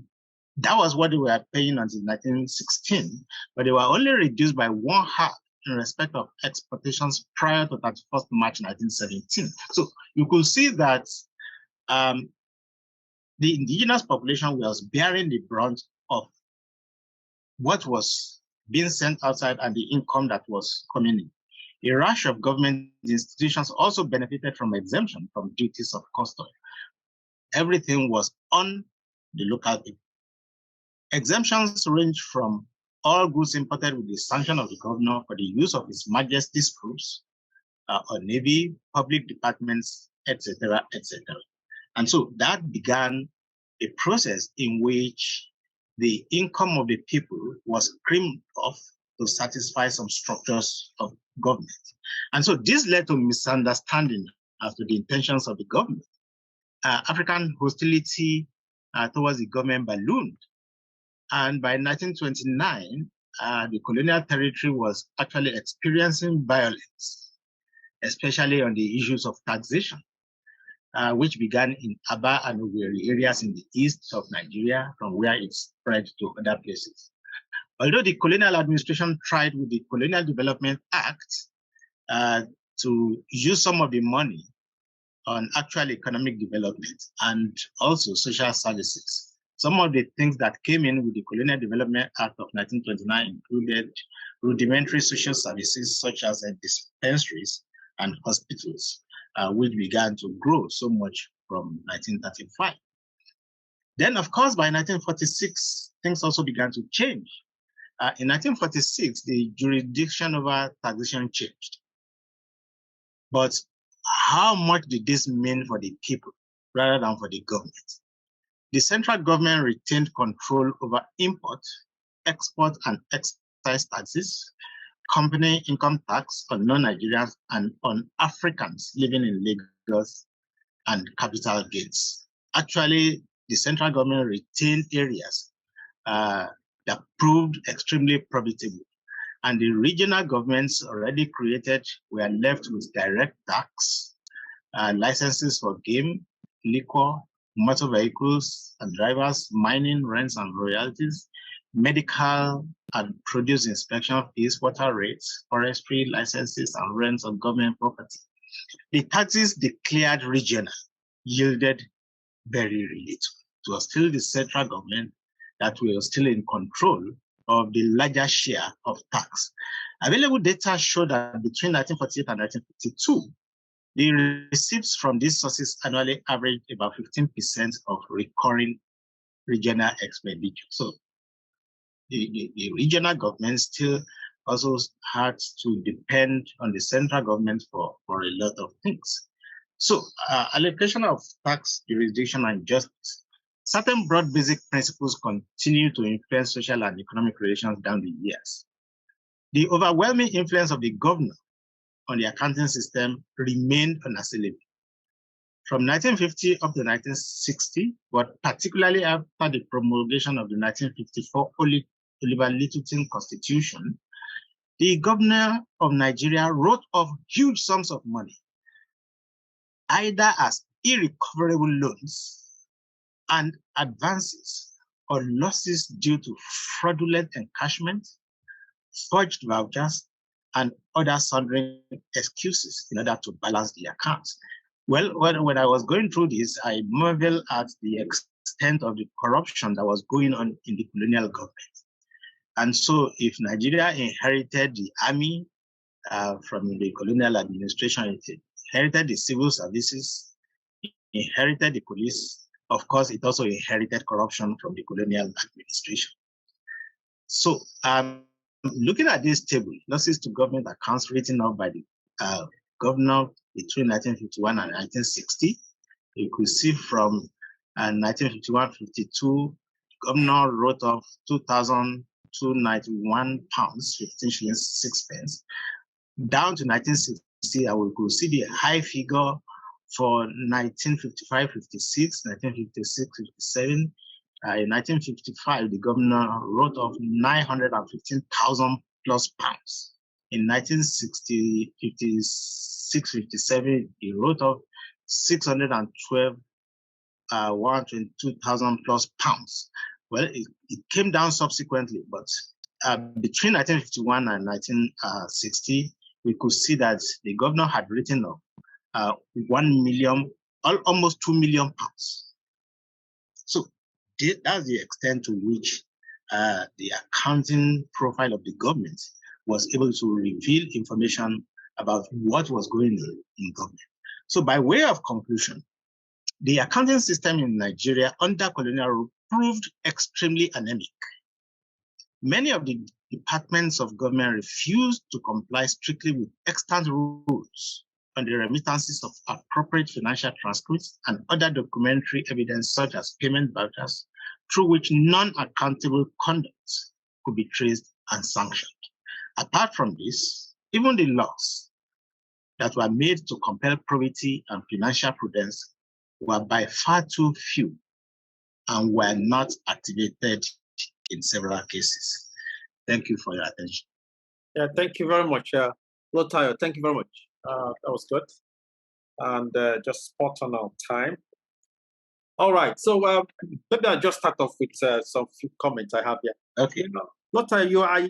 [SPEAKER 8] that was what they were paying until 1916. But they were only reduced by 1/2 in respect of exportations prior to 31st March 1917. So you could see that the indigenous population was bearing the brunt of what was being sent outside and the income that was coming in. A rush of government institutions also benefited from exemption from duties of custom. Everything was on the local people. Exemptions range from all goods imported with the sanction of the governor for the use of His Majesty's troops or navy, public departments, etc., etc. And so that began a process in which the income of the people was crimped off to satisfy some structures of government. And so this led to misunderstanding as to the intentions of the government. African hostility towards the government ballooned. And by 1929, the colonial territory was actually experiencing violence, especially on the issues of taxation, which began in Aba and Owerri areas in the east of Nigeria, from where it spread to other places. Although the colonial administration tried with the Colonial Development Act to use some of the money on actual economic development and also social services. Some of the things that came in with the Colonial Development Act of 1929 included rudimentary social services such as dispensaries and hospitals, which began to grow so much from 1935. Then, of course, by 1946, things also began to change. In 1946, the jurisdiction over taxation changed. But how much did this mean for the people rather than for the government? The central government retained control over import, export, and excise taxes, company income tax on non-Nigerians and on Africans living in Lagos and capital gains. Actually, the central government retained areas that proved extremely profitable. And the regional governments already created were left with direct tax, licenses for game, liquor, motor vehicles and drivers, mining, rents and royalties, medical and produce inspection fees, water rates, forestry licenses and rents on government property. The taxes declared regional yielded very little. It was still the central government that was still in control of the larger share of tax. Available data show that between 1948 and 1952, the receipts from these sources annually averaged about 15% of recurring regional expenditure. So the regional government still also had to depend on the central government for a lot of things. So allocation of tax, jurisdiction, and justice. Certain broad basic principles continue to influence social and economic relations down the years. The overwhelming influence of the governor on the accounting system remained unassailable. From 1950 up to 1960, but particularly after the promulgation of the 1954 Oliver Littleton Constitution, the governor of Nigeria wrote off huge sums of money, either as irrecoverable loans and advances or losses due to fraudulent encashment, forged vouchers, and other sundry excuses in order to balance the accounts. Well, when I was going through this, I marveled at the extent of the corruption that was going on in the colonial government. And so if Nigeria inherited the army from the colonial administration, it inherited the civil services, inherited the police, of course, it also inherited corruption from the colonial administration. So looking at this table, losses to government accounts written up by the governor between 1951 and 1960, you could see from 1951-52, governor wrote off £2,291, 15 shillings, 6 pence. Down to 1960, we could see the high figure for 1955-56, 1956-57. In 1955, the governor wrote off 915,000 plus pounds. In 1956-57, he wrote off 122,000 plus pounds. Well, it came down subsequently, but between 1951 and 1960, we could see that the governor had written off 1 million, almost 2 million pounds. So that's the extent to which the accounting profile of the government was able to reveal information about what was going on in government. So by way of conclusion, the accounting system in Nigeria under colonial rule proved extremely anemic. Many of the departments of government refused to comply strictly with extant rules on the remittances of appropriate financial transcripts and other documentary evidence such as payment vouchers, through which non-accountable conduct could be traced and sanctioned. Apart from this, even the laws that were made to compel probity and financial prudence were by far too few and were not activated in several cases. Thank you for your attention.
[SPEAKER 2] Yeah, thank you very much. Lotayo, thank you very much. That was good. And just spot on time. All right, so maybe I'll just start off with some few comments I have here.
[SPEAKER 8] Okay.
[SPEAKER 2] Lotayo,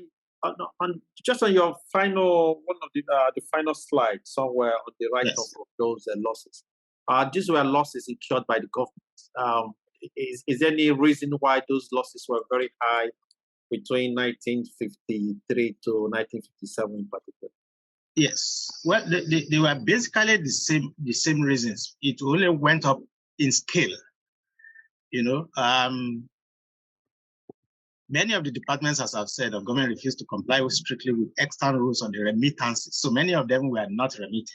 [SPEAKER 2] just on your final, one of the final slide somewhere on the right of those losses. These were losses incurred by the government. Is there any reason why those losses were very high between 1953 to 1957 in particular?
[SPEAKER 8] Yes, well, they were basically the same reasons. It only went up in scale. You know, many of the departments, as I've said, of government refused to comply strictly with external rules on the remittances. So many of them were not remitted.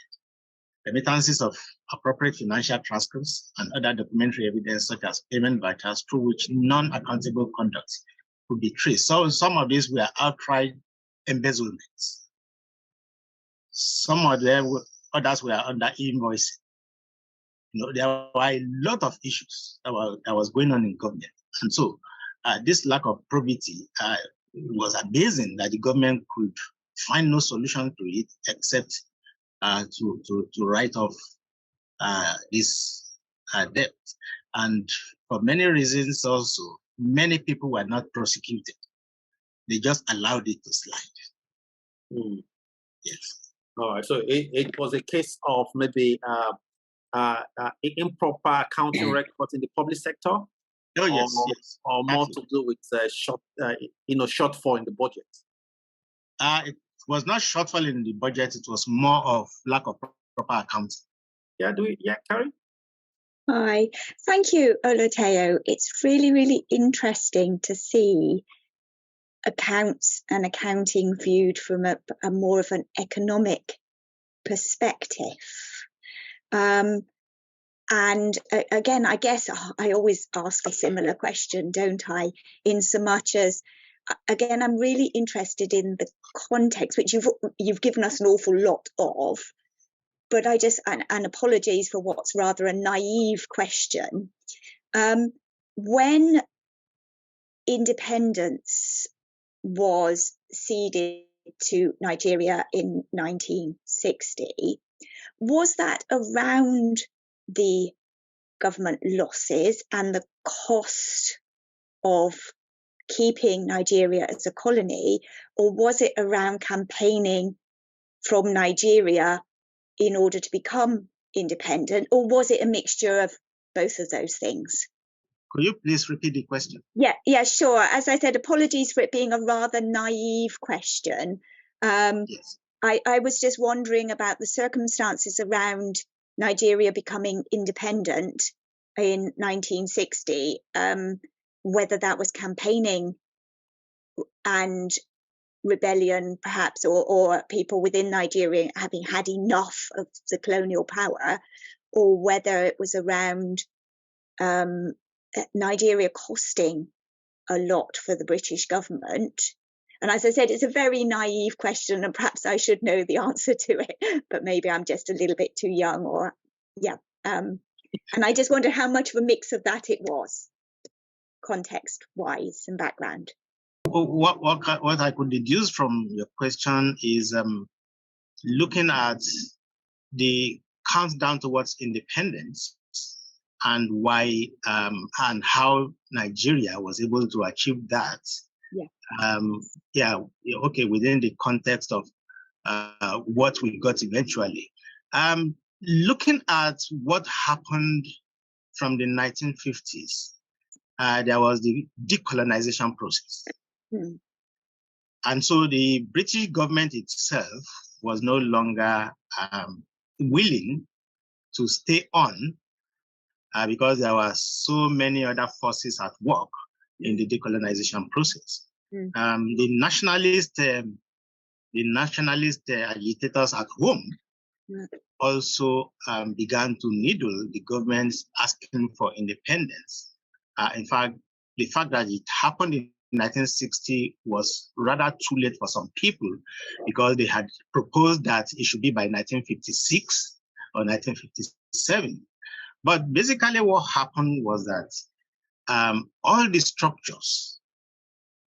[SPEAKER 8] Remittances of appropriate financial transcripts and other documentary evidence such as payment vouchers through which non-accountable conduct could be traced. So some of these were outright embezzlements. Some of them, others were under invoicing. You know, there were a lot of issues that was going on in government. And so this lack of probity was amazing that the government could find no solution to it except to write off this debt. And for many reasons also, many people were not prosecuted. They just allowed it to slide. Yes.
[SPEAKER 2] All right, so it was a case of maybe improper accounting records in the public sector.
[SPEAKER 8] Oh yes, yes.
[SPEAKER 2] Or more to do with shortfall in the budget.
[SPEAKER 8] It was not shortfall in the budget. It was more of lack of proper accounting.
[SPEAKER 2] Carrie?
[SPEAKER 4] Hi, thank you, Oloteo. It's really, really interesting to see accounts and accounting viewed from a more of an economic perspective. And again, I guess I always ask a similar question, don't I? In so much as, again, I'm really interested in the context, which you've given us an awful lot of, but I just, and apologies for what's rather a naive question. When independence was ceded to Nigeria in 1960, was that around the government losses and the cost of keeping Nigeria as a colony, or was it around campaigning from Nigeria in order to become independent, or was it a mixture of both of those things?
[SPEAKER 8] Could you please repeat the question?
[SPEAKER 4] Yeah, sure. As I said, apologies for it being a rather naive question.
[SPEAKER 8] Yes.
[SPEAKER 4] I was just wondering about the circumstances around Nigeria becoming independent in 1960, whether that was campaigning and rebellion perhaps, or people within Nigeria having had enough of the colonial power, or whether it was around Nigeria costing a lot for the British government. And as I said, it's a very naive question, and perhaps I should know the answer to it, but maybe I'm just a little bit too young, or and I just wonder how much of a mix of that it was, context-wise and background.
[SPEAKER 8] What I could deduce from your question is looking at the countdown towards independence and why and how Nigeria was able to achieve that. Okay, within the context of what we got eventually. Looking at what happened from the 1950s, there was the decolonization process. And so the British government itself was no longer willing to stay on because there were so many other forces at work in the decolonization process. The nationalist agitators at home also began to needle the governments asking for independence. In fact, the fact that it happened in 1960 was rather too late for some people, because they had proposed that it should be by 1956 or 1957. But basically what happened was that all the structures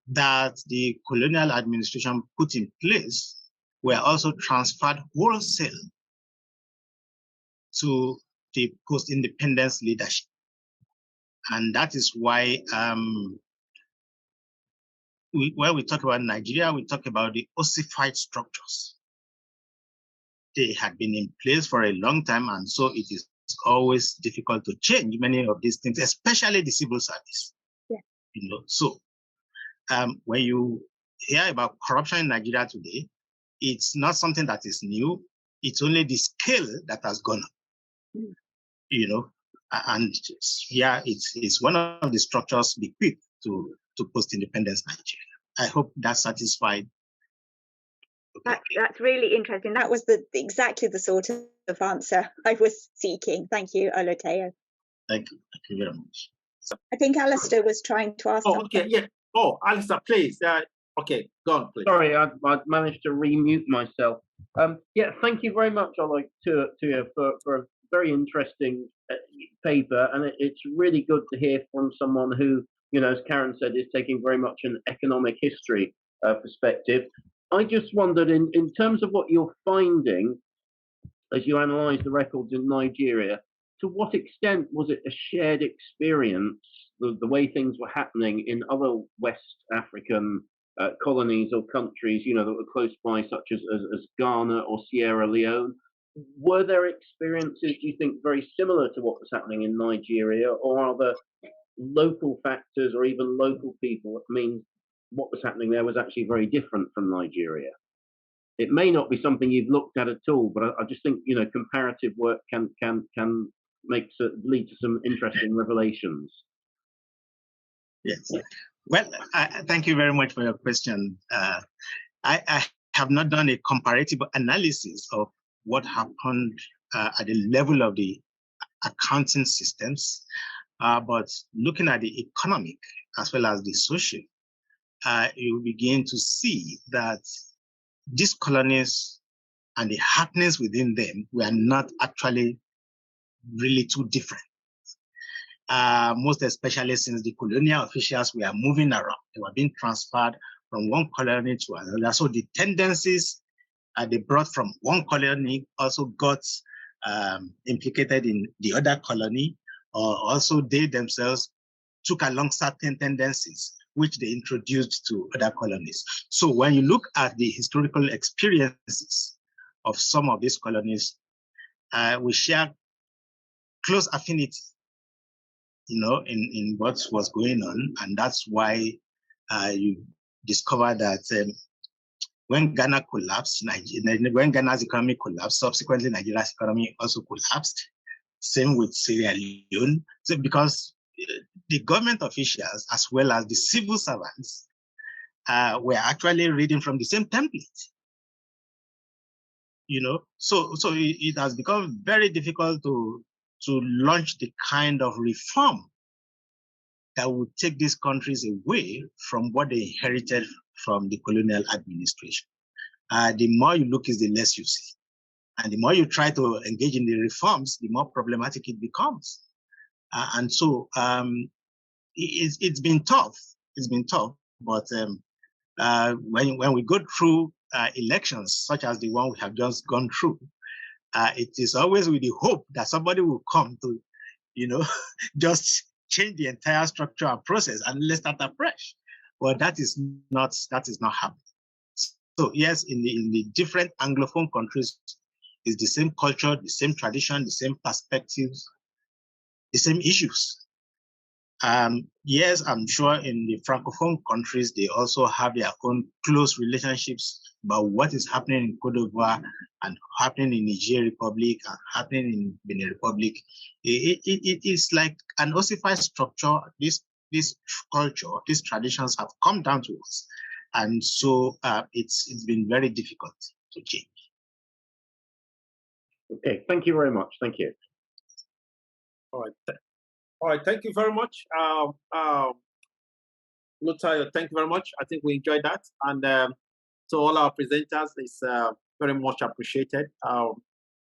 [SPEAKER 8] that the colonial administration put in place were also transferred wholesale to the post-independence leadership. And that is why when we talk about Nigeria, we talk about the ossified structures. They had been in place for a long time, and so it is always difficult to change many of these things, especially the civil service. So when you hear about corruption in Nigeria today, it's not something that is new. It's only the scale that has gone up. And it's one of the structures bequeathed to post-independence Nigeria. I hope that satisfied.
[SPEAKER 4] Okay. That's really interesting. That was exactly the sort of answer I was seeking. Thank you, Oloteo.
[SPEAKER 8] Thank you very much.
[SPEAKER 4] I think Alistair was trying to ask.
[SPEAKER 2] Okay, yeah. Oh, Alistair, please. Okay, go on, please.
[SPEAKER 9] Sorry, I managed to remute myself. Thank you very much, Oloteo, for a very interesting paper, and it's really good to hear from someone who, as Karen said, is taking very much an economic history perspective. I just wondered, in terms of what you're finding as you analyse the records in Nigeria, to what extent was it a shared experience, the way things were happening in other West African colonies or countries, that were close by, such as Ghana or Sierra Leone? Were there experiences, do you think, very similar to what was happening in Nigeria, or are there local factors or even local people that mean what was happening there was actually very different from Nigeria? It may not be something you've looked at all, but I just think comparative work can lead to some interesting revelations.
[SPEAKER 8] Yes. Well, thank you very much for your question. I have not done a comparative analysis of what happened at the level of the accounting systems, but looking at the economic as well as the social, you begin to see that these colonies and the happenings within them were not actually really too different. Most especially since the colonial officials were moving around. They were being transferred from one colony to another. So the tendencies they brought from one colony also got implicated in the other colony, or also they themselves took along certain tendencies which they introduced to other colonies. So when you look at the historical experiences of some of these colonies, we share close affinity, in what was going on. And that's why you discover that when Ghana collapsed, when Ghana's economy collapsed, subsequently Nigeria's economy also collapsed. Same with Sierra Leone. So because the government officials, as well as the civil servants, were actually reading from the same template. So it has become very difficult to launch the kind of reform that would take these countries away from what they inherited from the colonial administration. The more you look is the less you see. And the more you try to engage in the reforms, the more problematic it becomes. And so it's been tough. It's been tough. But when we go through elections, such as the one we have just gone through, it is always with the hope that somebody will come to, just change the entire structure and process and let's start afresh. But that is not happening. So yes, in the different Anglophone countries, it's the same culture, the same tradition, the same perspectives, the same issues. Yes, I'm sure in the Francophone countries, they also have their own close relationships about what is happening in Cote d'Ivoire and happening in Niger Republic and happening in Benin Republic. It is like an ossified structure. This culture, these traditions have come down to us. And so it's been very difficult to change.
[SPEAKER 9] Okay, thank you very much. Thank you.
[SPEAKER 2] All right. Thank you very much, Lutayo. Thank you very much. I think we enjoyed that, and to all our presenters, it's very much appreciated.